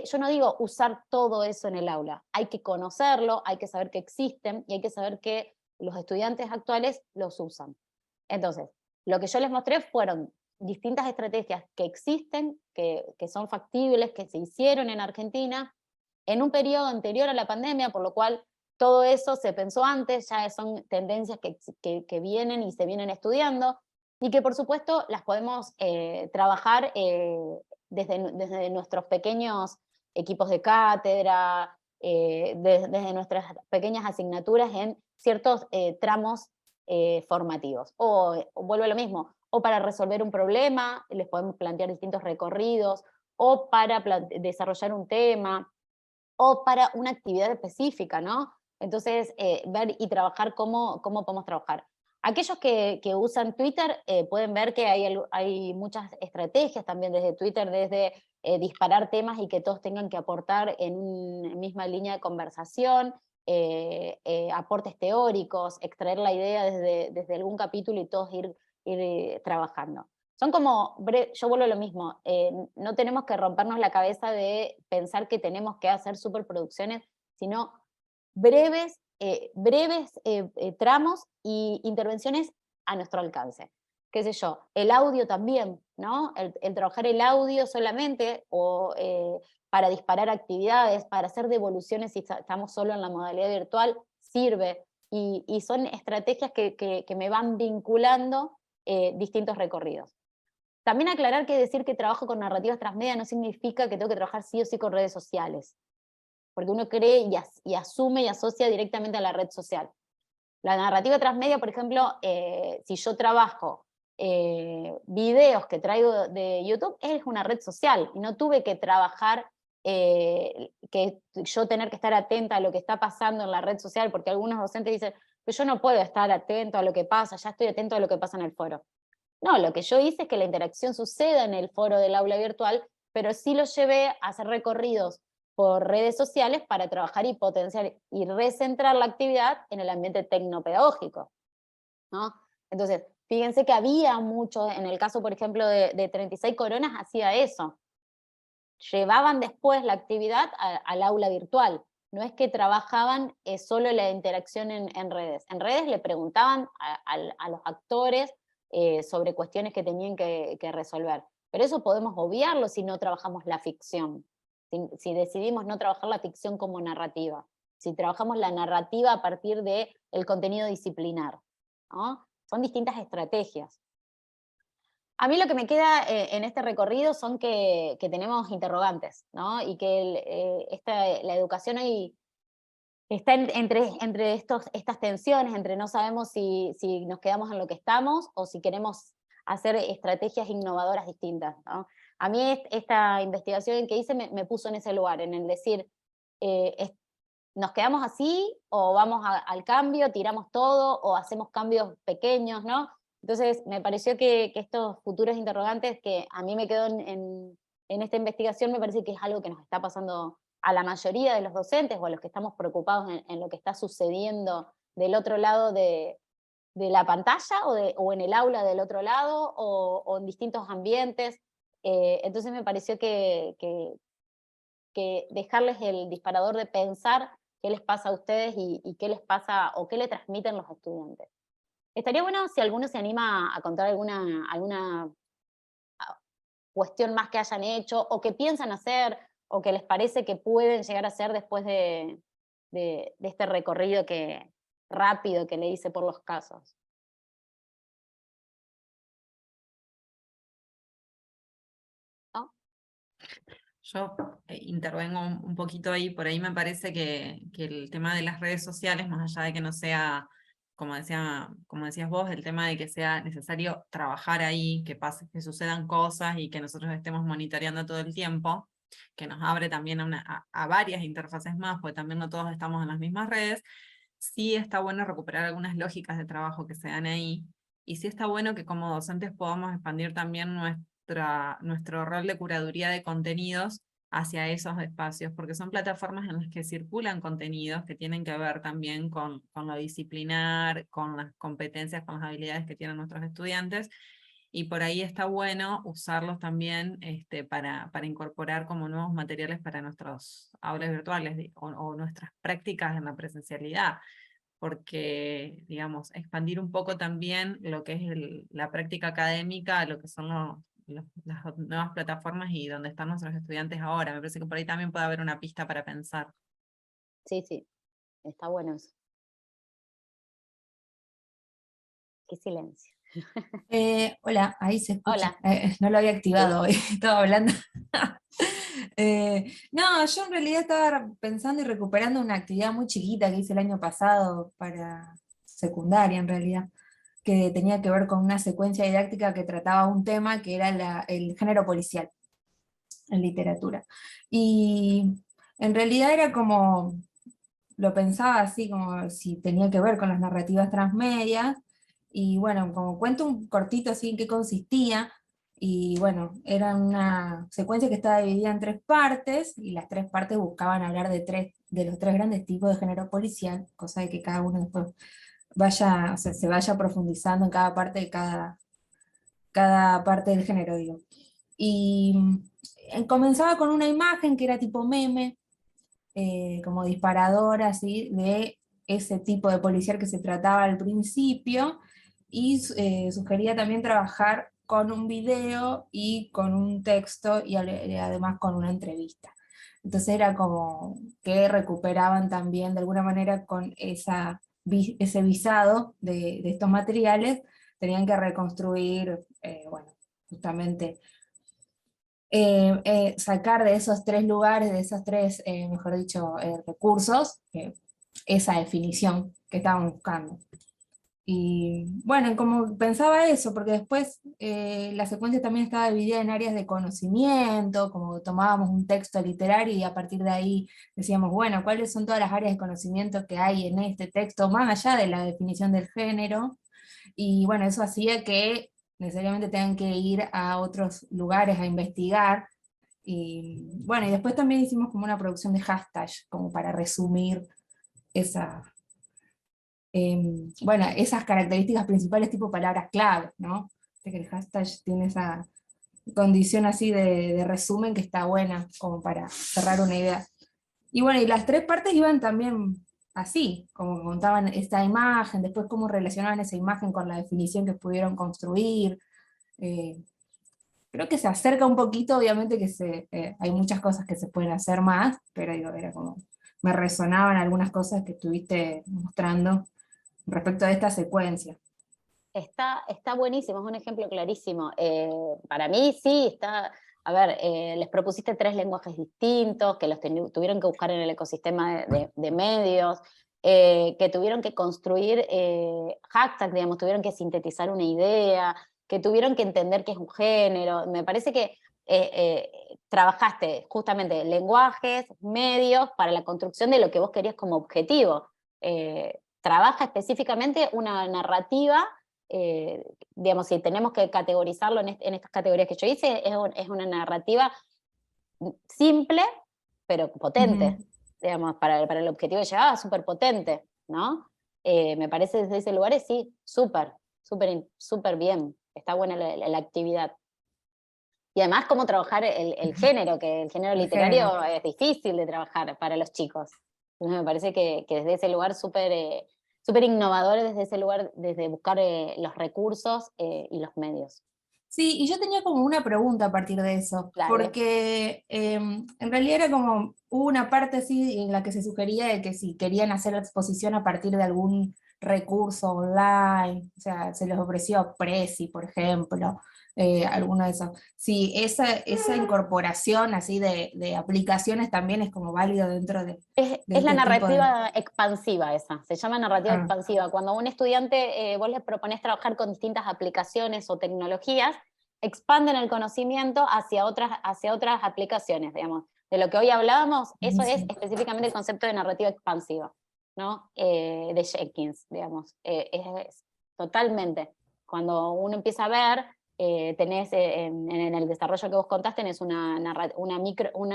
Speaker 2: yo no digo usar todo eso en el aula, hay que conocerlo, hay que saber que existen, y hay que saber que los estudiantes actuales los usan. Entonces, lo que yo les mostré fueron distintas estrategias que existen, que son factibles, que se hicieron en Argentina en un periodo anterior a la pandemia, por lo cual todo eso se pensó antes, ya son tendencias que vienen y se vienen estudiando, y que por supuesto las podemos trabajar desde nuestros pequeños equipos de cátedra, desde nuestras pequeñas asignaturas en ciertos tramos formativos. O vuelvo a lo mismo, o para resolver un problema, les podemos plantear distintos recorridos, o para desarrollar un tema, o para una actividad específica, ¿no? Entonces, ver y trabajar cómo podemos trabajar. Aquellos que usan Twitter pueden ver que hay muchas estrategias también desde Twitter, desde disparar temas y que todos tengan que aportar en una misma línea de conversación, aportes teóricos, extraer la idea desde algún capítulo y todos ir trabajando. Son como, yo vuelvo a lo mismo, no tenemos que rompernos la cabeza de pensar que tenemos que hacer superproducciones, sino breves tramos y intervenciones a nuestro alcance. Qué sé yo, el audio también, ¿no? El trabajar el audio solamente, o para disparar actividades, para hacer devoluciones si estamos solo en la modalidad virtual, sirve. Y son estrategias que me van vinculando distintos recorridos. También aclarar que decir que trabajo con narrativas transmedia no significa que tengo que trabajar sí o sí con redes sociales, porque uno cree y asume y asocia directamente a la red social. La narrativa transmedia, por ejemplo, si yo trabajo videos que traigo de YouTube, es una red social, y no tuve que trabajar, que yo tener que estar atenta a lo que está pasando en la red social, porque algunos docentes dicen, pero yo no puedo estar atento a lo que pasa, ya estoy atento a lo que pasa en el foro. No, lo que yo hice es que la interacción suceda en el foro del aula virtual, pero sí lo llevé a hacer recorridos por redes sociales para trabajar y potenciar y recentrar la actividad en el ambiente tecnopedagógico, ¿no? Entonces, fíjense que había mucho, en el caso, por ejemplo, de 36 Coronas, hacía eso. Llevaban después la actividad al aula virtual. No es que trabajaban solo la interacción en redes. En redes le preguntaban a los actores sobre cuestiones que tenían que resolver. Pero eso podemos obviarlo si no trabajamos la ficción. Si decidimos no trabajar la ficción como narrativa. Si trabajamos la narrativa a partir del contenido disciplinar, ¿no? Son distintas estrategias. A mí lo que me queda en este recorrido son que tenemos interrogantes, ¿no? Y que la educación hoy está entre estas tensiones, entre no sabemos si nos quedamos en lo que estamos o si queremos hacer estrategias innovadoras distintas, ¿no? A mí esta investigación que hice me puso en ese lugar, en el decir, ¿nos quedamos así o vamos al cambio, tiramos todo o hacemos cambios pequeños, ¿no? Entonces me pareció que estos futuros interrogantes que a mí me quedó en esta investigación, me parece que es algo que nos está pasando a la mayoría de los docentes o a los que estamos preocupados en lo que está sucediendo del otro lado de la pantalla o en el aula del otro lado o en distintos ambientes. Entonces me pareció que dejarles el disparador de pensar qué les pasa a ustedes y qué les pasa o qué le transmiten los estudiantes. Estaría bueno si alguno se anima a contar alguna cuestión más que hayan hecho, o que piensan hacer, o que les parece que pueden llegar a hacer después de este recorrido rápido que le hice por los casos. ¿No?
Speaker 1: Yo intervengo un poquito ahí, por ahí me parece que el tema de las redes sociales, más allá de que no sea, como decías vos, el tema de que sea necesario trabajar ahí, que sucedan cosas y que nosotros estemos monitoreando todo el tiempo, que nos abre también a varias interfaces más, porque también no todos estamos en las mismas redes. Sí está bueno recuperar algunas lógicas de trabajo que se dan ahí, y sí está bueno que como docentes podamos expandir también nuestro rol de curaduría de contenidos hacia esos espacios, porque son plataformas en las que circulan contenidos que tienen que ver también con lo disciplinar, con las competencias, con las habilidades que tienen nuestros estudiantes, y por ahí está bueno usarlos también para incorporar como nuevos materiales para nuestros aulas virtuales o nuestras prácticas en la presencialidad, porque, digamos, expandir un poco también lo que es la práctica académica a lo que son las nuevas plataformas y donde están nuestros estudiantes ahora. Me parece que por ahí también puede haber una pista para pensar.
Speaker 2: Sí, está bueno eso. Qué silencio.
Speaker 6: Hola, ahí se escucha.
Speaker 2: Hola.
Speaker 6: No lo había activado hoy, estaba hablando. No, yo en realidad estaba pensando y recuperando una actividad muy chiquita que hice el año pasado para secundaria en realidad, que tenía que ver con una secuencia didáctica que trataba un tema que era el género policial en literatura. Y en realidad era como, lo pensaba así, como si tenía que ver con las narrativas transmedias, y bueno, como cuento un cortito así en qué consistía, Y bueno, era una secuencia que estaba dividida en 3 partes, y las 3 partes buscaban hablar de los 3 grandes tipos de género policial, cosa de que cada uno después vaya, o sea, se vaya profundizando en cada parte de cada parte del género, digo. Y comenzaba con una imagen que era tipo meme, como disparador así, de ese tipo de policial que se trataba al principio, y sugería también trabajar con un video y con un texto y además con una entrevista. Entonces era como que recuperaban también de alguna manera con ese visado de estos materiales, tenían que reconstruir, bueno, justamente sacar de esos 3 lugares, de esos 3, mejor dicho, recursos, esa definición que estaban buscando. Y bueno, como pensaba eso, porque después la secuencia también estaba dividida en áreas de conocimiento, como tomábamos un texto literario y a partir de ahí decíamos, bueno, ¿cuáles son todas las áreas de conocimiento que hay en este texto, más allá de la definición del género? Y bueno, eso hacía que necesariamente tengan que ir a otros lugares a investigar. Y bueno, y después también hicimos como una producción de hashtag, como para resumir esa, bueno, esas características principales tipo palabras clave, ¿no? Que el hashtag tiene esa condición así de resumen que está buena, como para cerrar una idea. Y bueno, y las 3 partes iban también así, como contaban esta imagen, después cómo relacionaban esa imagen con la definición que pudieron construir. eh, Creo que se acerca un poquito, obviamente que hay muchas cosas que se pueden hacer más, pero digo, era como, me resonaban algunas cosas que estuviste mostrando respecto a esta secuencia.
Speaker 2: Está buenísimo, es un ejemplo clarísimo. Para mí sí, está, a ver, les propusiste 3 lenguajes distintos, que los tuvieron que buscar en el ecosistema de medios, que tuvieron que construir hashtags, digamos, tuvieron que sintetizar una idea, que tuvieron que entender qué es un género. Me parece que trabajaste justamente lenguajes, medios, para la construcción de lo que vos querías como objetivo. Trabaja específicamente una narrativa. Digamos, si tenemos que categorizarlo en estas categorías que yo hice, es una narrativa simple, pero potente. Digamos, para el objetivo que llevaba, súper potente, ¿no? Me parece desde ese lugar, sí, súper bien. Está buena la actividad. Y además, cómo trabajar el género, que el género literario
Speaker 6: Género.
Speaker 2: es difícil de trabajar para los chicos. Entonces me parece que desde ese lugar súper innovador, desde ese lugar, desde buscar los recursos y los medios.
Speaker 6: Sí, y yo tenía como una pregunta a partir de eso,
Speaker 2: Dale.
Speaker 6: porque en realidad era como, hubo una parte así en la que se sugería de que si querían hacer la exposición a partir de algún recurso online, o sea, se les ofreció Prezi, por ejemplo, alguno de esos. Sí, esa incorporación así de aplicaciones también es como válido dentro de
Speaker 2: Es la
Speaker 6: este tipo de...
Speaker 2: narrativa expansiva esa, se llama narrativa
Speaker 6: Ah,
Speaker 2: expansiva. Cuando a un estudiante vos le proponés trabajar con distintas aplicaciones o tecnologías, expanden el conocimiento hacia otras aplicaciones, digamos. De lo que hoy hablábamos, eso es
Speaker 6: buenísimo.
Speaker 2: específicamente el concepto de narrativa expansiva, ¿no? De Jenkins, digamos. Es totalmente. Cuando uno empieza a ver, tenés en el desarrollo que vos contás, tenés una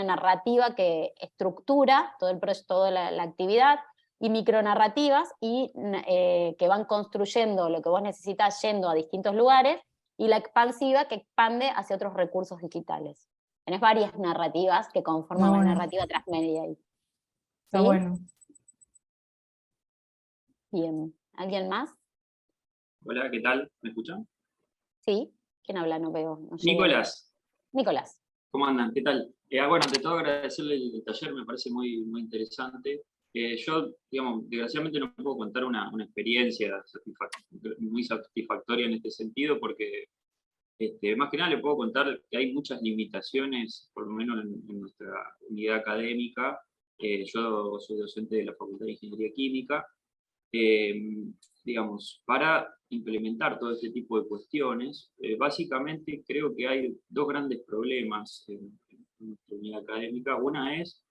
Speaker 2: narrativa que estructura todo el proyecto, toda la actividad, y micronarrativas que van construyendo lo que vos necesitas yendo a distintos lugares, y la expansiva que expande hacia otros recursos digitales. Tenés varias narrativas que conforman una
Speaker 6: Bueno,
Speaker 2: narrativa transmedia ahí.
Speaker 6: está
Speaker 2: ¿Sí?
Speaker 6: bueno.
Speaker 2: Bien. ¿Alguien más?
Speaker 7: Hola, ¿qué tal? ¿Me escuchan?
Speaker 2: ¿Sí? ¿Quién habla? No veo. No llego.
Speaker 7: Nicolás,
Speaker 2: Nicolás.
Speaker 7: ¿cómo andan? ¿Qué tal? Bueno, ante todo agradecerle el taller, me parece muy interesante. Yo, digamos, desgraciadamente no puedo contar una experiencia muy satisfactoria en este sentido, porque más que nada le puedo contar que hay muchas limitaciones, por lo menos en nuestra unidad académica. Yo soy docente de la Facultad de Ingeniería Química. Digamos, para implementar todo este tipo de cuestiones, básicamente creo que hay 2 grandes problemas en nuestra unidad académica. Una es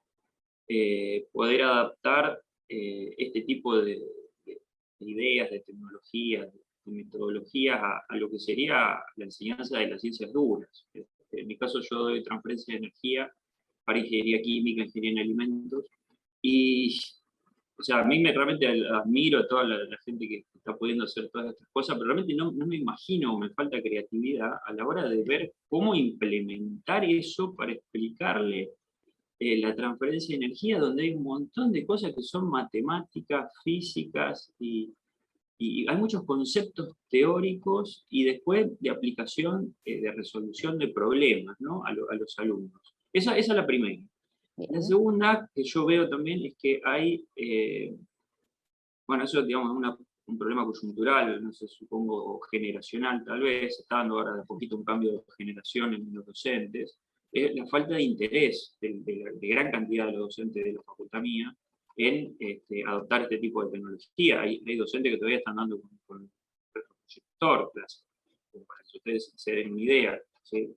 Speaker 7: poder adaptar este tipo de ideas, de tecnologías, metodologías a lo que sería la enseñanza de las ciencias duras. En mi caso yo doy transferencia de energía para ingeniería química, ingeniería en alimentos, y o sea, a mí realmente admiro a toda la gente que está pudiendo hacer todas estas cosas, pero realmente no me imagino, me falta creatividad a la hora de ver cómo implementar eso para explicarle la transferencia de energía, donde hay un montón de cosas que son matemáticas, físicas, y hay muchos conceptos teóricos y después de aplicación, de resolución de problemas, ¿no? a los alumnos. Esa es la primera. La
Speaker 2: Bien.
Speaker 7: segunda que yo veo también es que hay, bueno, eso digamos un problema coyuntural, no sé, supongo generacional tal vez, está dando ahora de poquito un cambio de generación en los docentes, es la falta de interés de gran cantidad de los docentes de la facultad mía en adoptar este tipo de tecnología. Hay docentes que todavía están dando con el proyector clases, para que ustedes se den una idea, ¿sí?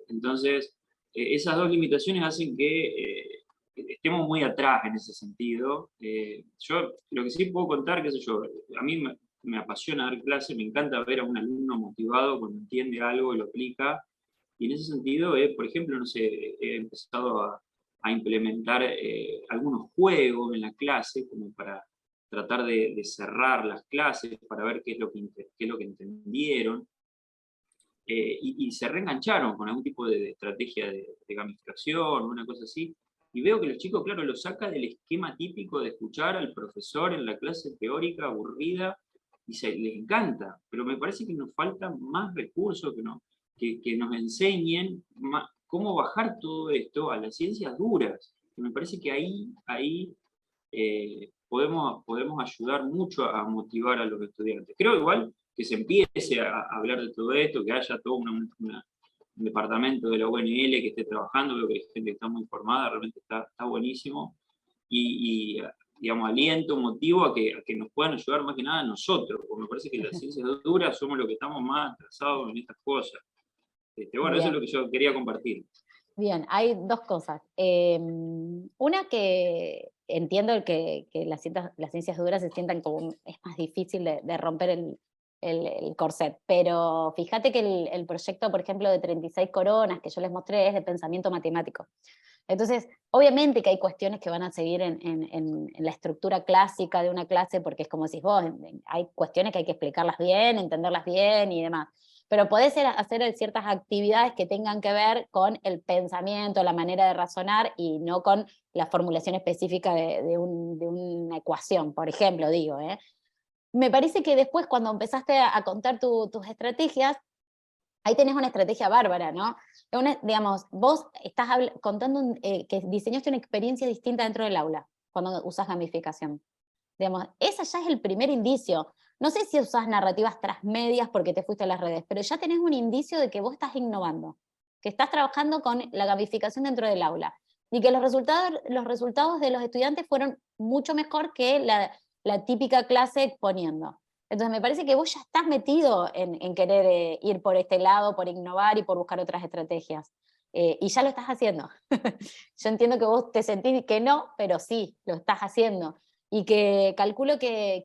Speaker 7: Entonces, esas dos limitaciones hacen que estemos muy atrás en ese sentido. Yo lo que sí puedo contar, qué sé yo, a mí me apasiona dar clase, me encanta ver a un alumno motivado cuando entiende algo y lo aplica, y en ese sentido, por ejemplo, no sé, he empezado a implementar algunos juegos en la clase como para tratar de cerrar las clases, para ver qué es lo que entendieron. Y se reengancharon con algún tipo de estrategia de gamificación, una cosa así, y veo que los chicos, claro, lo saca del esquema típico de escuchar al profesor en la clase teórica aburrida, y les encanta, pero me parece que nos faltan más recursos, que nos enseñen cómo bajar todo esto a las ciencias duras. Y me parece que ahí podemos ayudar mucho a motivar a los estudiantes. Creo igual que se empiece a hablar de todo esto, que haya todo un departamento de la UNL que esté trabajando, veo que hay gente que está muy formada, realmente está buenísimo, y digamos, aliento, motivo a que nos puedan ayudar más que nada a nosotros, porque me parece que las ciencias duras somos los que estamos más atrasados en estas cosas. Bueno, eso es lo que yo quería compartir.
Speaker 2: Bien, hay dos cosas. Una que entiendo que las ciencias duras se sientan como es más difícil de romper el corset, pero fíjate que el proyecto, por ejemplo, de 36 coronas que yo les mostré es de pensamiento matemático. Entonces, obviamente que hay cuestiones que van a seguir en la estructura clásica de una clase, porque es como decís vos, hay cuestiones que hay que explicarlas bien, entenderlas bien y demás. Pero podés hacer ciertas actividades que tengan que ver con el pensamiento, la manera de razonar, y no con la formulación específica de una ecuación, por ejemplo, digo. Me parece que después, cuando empezaste a contar tus estrategias, ahí tenés una estrategia bárbara, ¿no? Digamos, vos estás contando que diseñaste una experiencia distinta dentro del aula, cuando usas gamificación. Digamos, ese ya es el primer indicio. No sé si usás narrativas transmedias porque te fuiste a las redes, pero ya tenés un indicio de que vos estás innovando, que estás trabajando con la gamificación dentro del aula, y que los resultados de los estudiantes fueron mucho mejor que la típica clase exponiendo. Entonces me parece que vos ya estás metido en querer ir por este lado, por innovar y por buscar otras estrategias. Y ya lo estás haciendo. Yo entiendo que vos te sentís que no, pero sí, lo estás haciendo. Y que calculo que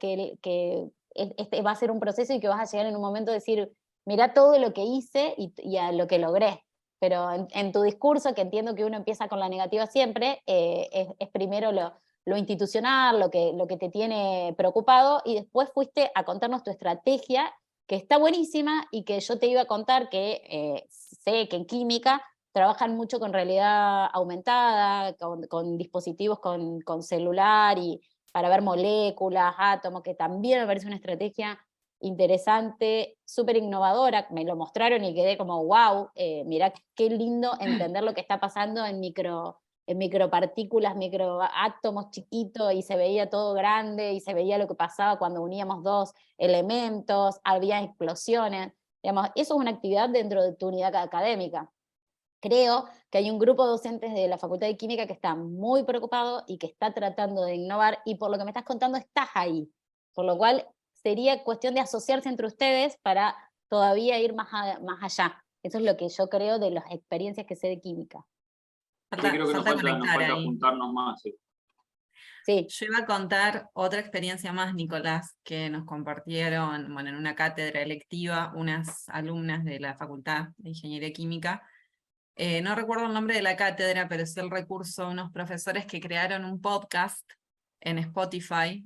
Speaker 2: este va a ser un proceso y que vas a llegar en un momento a decir, mirá todo lo que hice y a lo que logré. Pero en tu discurso, que entiendo que uno empieza con la negativa siempre, es primero lo institucional, lo que te tiene preocupado, y después fuiste a contarnos tu estrategia, que está buenísima, y que yo te iba a contar que sé que en química trabajan mucho con realidad aumentada, con dispositivos con celular, y para ver moléculas, átomos, que también me parece una estrategia interesante, súper innovadora. Me lo mostraron y quedé como, wow, mirá qué lindo entender lo que está pasando en micropartículas, microátomos chiquitos, y se veía todo grande, y se veía lo que pasaba cuando uníamos dos elementos, había explosiones. Digamos, eso es una actividad dentro de tu unidad académica. Creo que hay un grupo de docentes de la Facultad de Química que está muy preocupado y que está tratando de innovar, y por lo que me estás contando estás ahí. Por lo cual sería cuestión de asociarse entre ustedes para todavía ir más allá. Eso es lo que yo creo de las experiencias que sé de química.
Speaker 7: Sí, creo que nos falta
Speaker 1: conectar ahí.
Speaker 7: juntarnos más. Sí.
Speaker 2: Sí,
Speaker 1: Yo iba a contar otra experiencia más, Nicolás, que nos compartieron, bueno, en una cátedra electiva unas alumnas de la Facultad de Ingeniería Química. No recuerdo el nombre de la cátedra, pero es el recurso de unos profesores que crearon un podcast en Spotify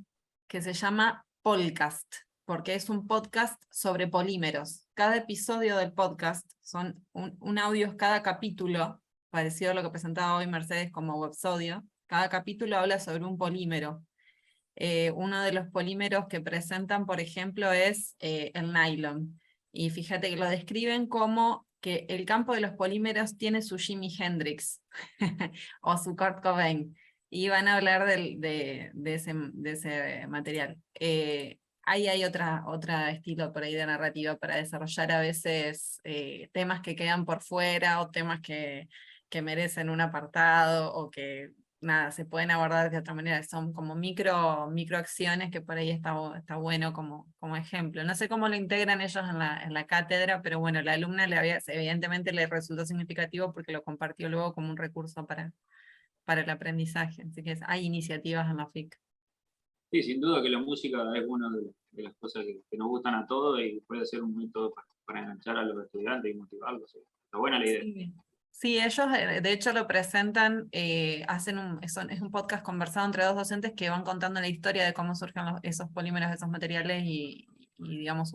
Speaker 1: que se llama Polcast, porque es un podcast sobre polímeros. Cada episodio del podcast son un audio, cada capítulo, parecido a lo que presentaba hoy Mercedes como websodio. Cada capítulo habla sobre un polímero. Uno de los polímeros que presentan, por ejemplo, es el nylon. Y fíjate que lo describen como que el campo de los polímeros tiene su Jimi Hendrix o su Kurt Cobain. Y van a hablar de ese material. Ahí hay otra estilo por ahí de narrativa para desarrollar a veces temas que quedan por fuera o temas que merecen un apartado o que nada, se pueden abordar de otra manera, son como microacciones que por ahí está bueno como ejemplo. No sé cómo lo integran ellos en la cátedra, pero bueno, la alumna evidentemente le resultó significativo porque lo compartió luego como un recurso para el aprendizaje, así que hay iniciativas en la FIC.
Speaker 7: Sí, sin duda que la música es una de las cosas que nos gustan a todos y puede ser un método para enganchar a los estudiantes y motivarlos. Está buena la idea.
Speaker 1: Sí. Sí, ellos de hecho lo presentan, es un podcast conversado entre dos docentes que van contando la historia de cómo surgen esos polímeros, esos materiales y digamos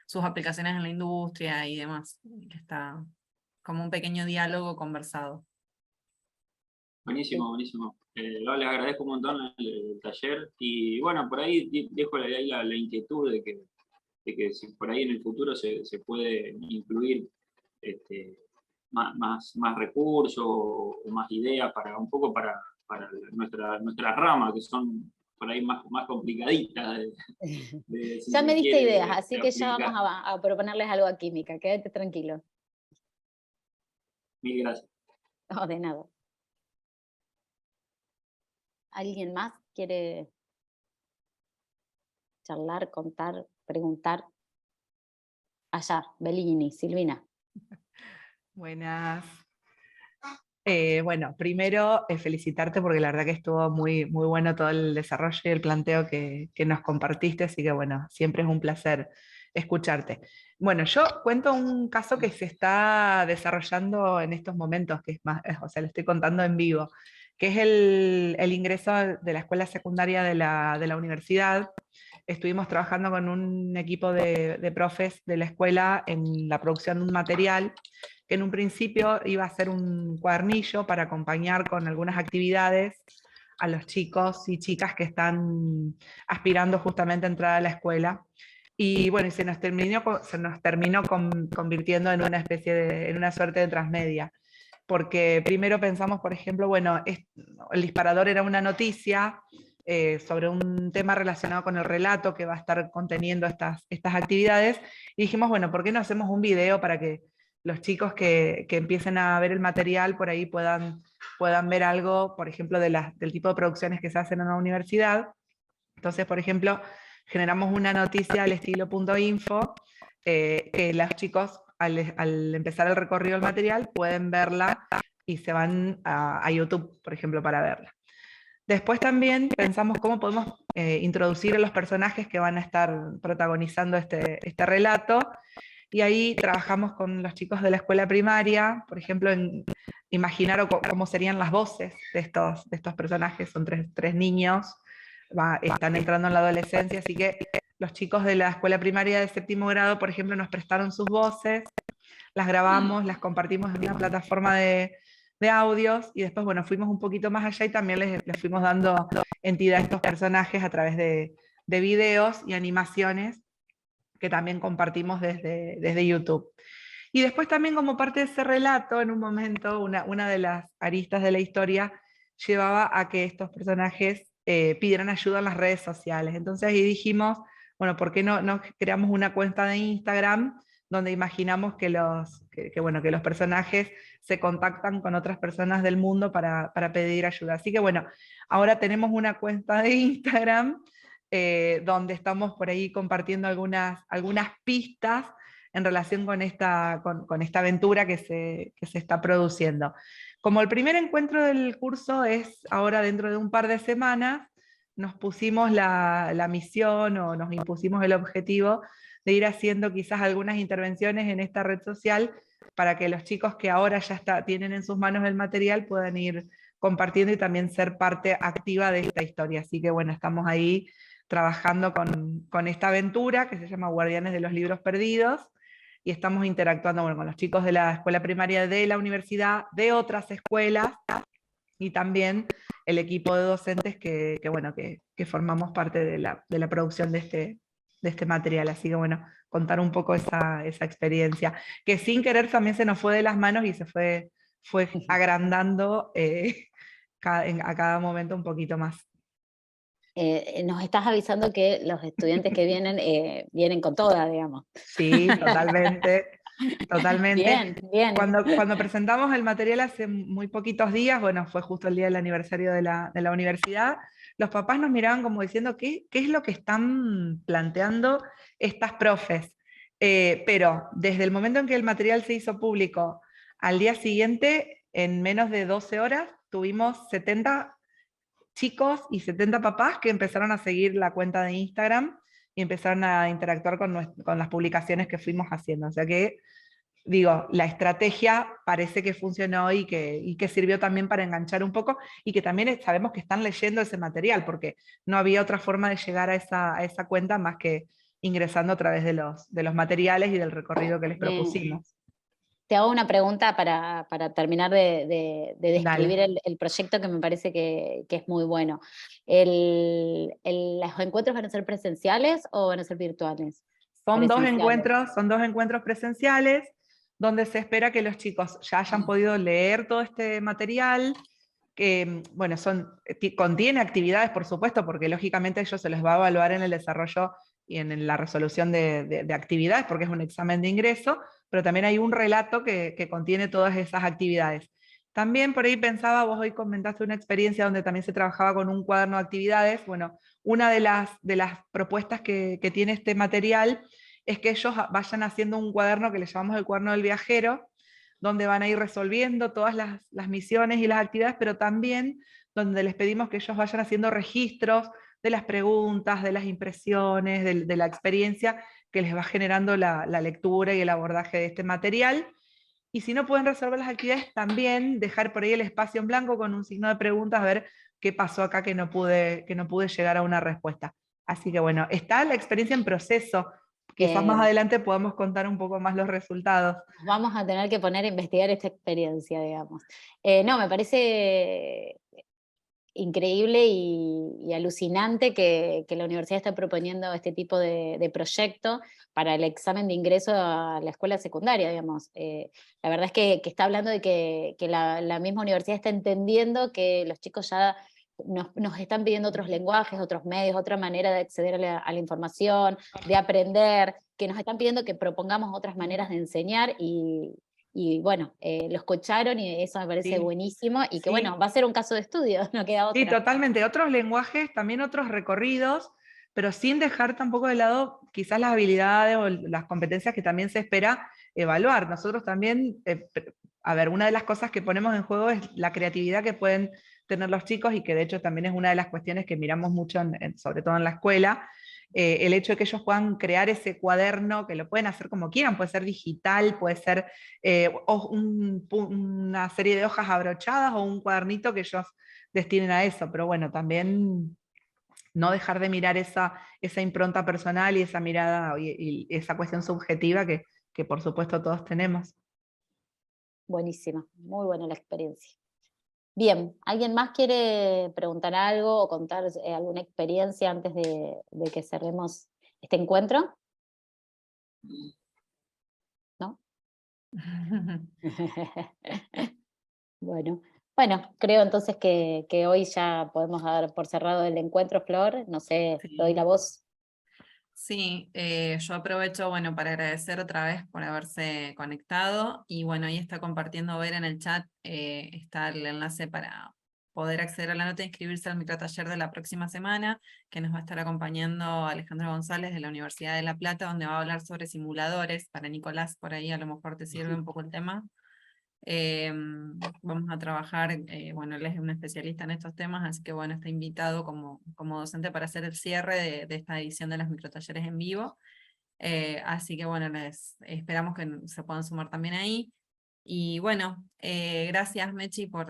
Speaker 1: sus aplicaciones en la industria y demás, que está como un pequeño diálogo conversado.
Speaker 7: Buenísimo, buenísimo. Les agradezco un montón el taller y bueno, por ahí dejo ahí la inquietud de que si por ahí en el futuro se puede incluir más recursos o más ideas para un poco para nuestra rama, que son por ahí más complicaditas. Si
Speaker 2: ya me diste
Speaker 7: quiere,
Speaker 2: ideas, así
Speaker 7: de
Speaker 2: que ya
Speaker 7: aplicar.
Speaker 2: vamos a proponerles algo a química, quédate tranquilo.
Speaker 7: Mil gracias.
Speaker 2: No, de nada. ¿Alguien más quiere charlar, contar, preguntar? Allá, Bellini, Silvina.
Speaker 5: Buenas. Bueno, primero felicitarte porque la verdad que estuvo muy, muy bueno todo el desarrollo y el planteo que nos compartiste, así que bueno, siempre es un placer escucharte. Bueno, yo cuento un caso que se está desarrollando en estos momentos, que es más, o sea, lo estoy contando en vivo, que es el ingreso de la escuela secundaria de la universidad. Estuvimos trabajando con un equipo de profes de la escuela en la producción de un material que en un principio iba a ser un cuadernillo para acompañar con algunas actividades a los chicos y chicas que están aspirando justamente a entrar a la escuela. Y bueno, se nos terminó convirtiendo en una especie en una suerte de transmedia. Porque primero pensamos, por ejemplo, bueno, el disparador era una noticia sobre un tema relacionado con el relato que va a estar conteniendo estas actividades, y dijimos, bueno, ¿por qué no hacemos un video para que los chicos que empiecen a ver el material por ahí puedan ver algo, por ejemplo, del tipo de producciones que se hacen en la universidad? Entonces, por ejemplo, generamos una noticia al estilo .info, que los chicos al empezar el recorrido del material pueden verla y se van a YouTube, por ejemplo, para verla. Después también pensamos cómo podemos introducir a los personajes que van a estar protagonizando este relato, y ahí trabajamos con los chicos de la escuela primaria, por ejemplo, en imaginar cómo serían las voces de estos personajes. Son tres niños, están entrando en la adolescencia, así que los chicos de la escuela primaria de 7º grado, por ejemplo, nos prestaron sus voces, las grabamos, las compartimos en una plataforma de audios, y después, bueno, fuimos un poquito más allá y también les fuimos dando entidad a estos personajes a través de videos y animaciones que también compartimos desde YouTube. Y después también, como parte de ese relato, en un momento, una de las aristas de la historia llevaba a que estos personajes pidieran ayuda en las redes sociales. Entonces ahí dijimos, bueno, ¿por qué no creamos una cuenta de Instagram donde imaginamos que los personajes se contactan con otras personas del mundo para pedir ayuda? Así que bueno, ahora tenemos una cuenta de Instagram donde estamos por ahí compartiendo algunas pistas en relación con esta aventura que se está produciendo.
Speaker 8: como el primer encuentro del curso es ahora dentro de un par de semanas, nos pusimos la misión o nos impusimos el objetivo de ir haciendo quizás algunas intervenciones en esta red social para que los chicos que ahora ya tienen en sus manos el material puedan ir compartiendo y también ser parte activa de esta historia. Así que bueno, estamos ahí trabajando con esta aventura que se llama Guardianes de los Libros Perdidos, y estamos interactuando con los chicos de la escuela primaria de la universidad, de otras escuelas, y también el equipo de docentes que formamos parte de la producción de este material. Así que bueno, contar un poco esa experiencia, que sin querer también se nos fue de las manos y se fue agrandando a cada momento un poquito más.
Speaker 2: Nos estás avisando que los estudiantes que vienen con toda, digamos.
Speaker 8: Sí, totalmente. Totalmente.
Speaker 2: Bien, bien.
Speaker 8: Cuando presentamos el material hace muy poquitos días, bueno, fue justo el día del aniversario de la universidad, los papás nos miraban como diciendo, ¿qué es lo que están planteando estas profes? Pero desde el momento en que el material se hizo público, al día siguiente, en menos de 12 horas, tuvimos 70 chicos y 70 papás que empezaron a seguir la cuenta de Instagram y empezaron a interactuar con las publicaciones que fuimos haciendo. O sea que, digo, la estrategia parece que funcionó y que sirvió también para enganchar un poco, y que también sabemos que están leyendo ese material, porque no había otra forma de llegar a esa cuenta más que ingresando a través de los materiales y del recorrido que les propusimos.
Speaker 2: Te hago una pregunta para terminar de describir el proyecto, que me parece que es muy bueno. ¿Los encuentros van a ser presenciales o van a ser virtuales?
Speaker 8: Son dos encuentros presenciales, donde se espera que los chicos ya hayan podido leer todo este material, que bueno, contiene actividades, por supuesto, porque lógicamente a ellos se les va a evaluar en el desarrollo y en la resolución de actividades, porque es un examen de ingreso, pero también hay un relato que contiene todas esas actividades. También por ahí pensaba, vos hoy comentaste una experiencia donde también se trabajaba con un cuaderno de actividades. Bueno, una de las propuestas que tiene este material es que ellos vayan haciendo un cuaderno que le llamamos el cuaderno del viajero, donde van a ir resolviendo todas las misiones y las actividades, pero también donde les pedimos que ellos vayan haciendo registros de las preguntas, de las impresiones, de la experiencia que les va generando la lectura y el abordaje de este material. Y si no pueden resolver las actividades, también dejar por ahí el espacio en blanco con un signo de preguntas, a ver qué pasó acá que no pude llegar a una respuesta. Así que bueno, está la experiencia en proceso. Quizás más adelante podamos contar un poco más los resultados.
Speaker 2: Vamos a tener que poner a investigar esta experiencia, digamos. No, me parece increíble y alucinante que la universidad esté proponiendo este tipo de proyecto para el examen de ingreso a la escuela secundaria, digamos. La verdad es que está hablando de que la misma universidad está entendiendo que los chicos ya nos están pidiendo otros lenguajes, otros medios, otra manera de acceder a la información, de aprender, que nos están pidiendo que propongamos otras maneras de enseñar, y bueno, lo escucharon y eso me parece buenísimo, y que bueno, va a ser un caso de estudio, no queda otra.
Speaker 8: Sí, totalmente. Otros lenguajes, también otros recorridos, pero sin dejar tampoco de lado quizás las habilidades o las competencias que también se espera evaluar. Nosotros también, una de las cosas que ponemos en juego es la creatividad que pueden tener los chicos, y que de hecho también es una de las cuestiones que miramos mucho, sobre todo en la escuela, el hecho de que ellos puedan crear ese cuaderno, que lo pueden hacer como quieran, puede ser digital, puede ser una serie de hojas abrochadas o un cuadernito que ellos destinen a eso, pero bueno, también no dejar de mirar esa impronta personal y esa mirada y esa cuestión subjetiva que por supuesto todos tenemos.
Speaker 2: Buenísima, muy buena la experiencia. Bien, ¿alguien más quiere preguntar algo o contar alguna experiencia antes de que cerremos este encuentro? ¿No? Bueno, creo entonces que hoy ya podemos dar por cerrado el encuentro, Flor. No sé,
Speaker 1: Sí.
Speaker 2: te doy la voz.
Speaker 1: Sí, yo aprovecho, bueno, para agradecer otra vez por haberse conectado, y bueno, ahí está compartiendo Ver en el chat, está el enlace para poder acceder a la nota e inscribirse al microtaller de la próxima semana, que nos va a estar acompañando Alejandro González de la Universidad de La Plata, donde va a hablar sobre simuladores. Para Nicolás, por ahí a lo mejor te sirve un poco el tema. Vamos a trabajar, bueno, él es un especialista en estos temas, así que bueno, está invitado como docente para hacer el cierre de esta edición de los microtalleres en vivo. Así que bueno, les esperamos que se puedan sumar también ahí. Y bueno, gracias Mechi por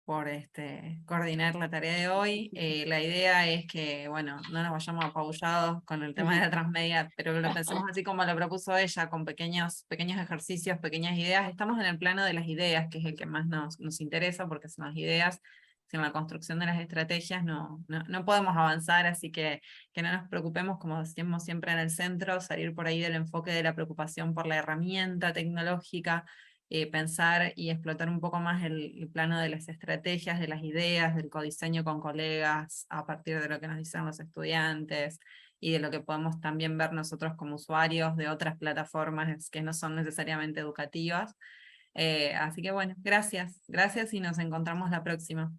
Speaker 1: coordinar la tarea de hoy. La idea es que, bueno, no nos vayamos apabullados con el tema de la transmedia, pero que lo pensemos así como lo propuso ella, con pequeños ejercicios, pequeñas ideas. Estamos en el plano de las ideas, que es el que más nos interesa, porque son las ideas, sin la construcción de las estrategias no podemos avanzar, así que no nos preocupemos, como decimos siempre en el centro, salir por ahí del enfoque de la preocupación por la herramienta tecnológica, pensar y explotar un poco más el plano de las estrategias, de las ideas, del codiseño con colegas, a partir de lo que nos dicen los estudiantes, y de lo que podemos también ver nosotros como usuarios de otras plataformas que no son necesariamente educativas. Así que bueno, gracias y nos encontramos la próxima.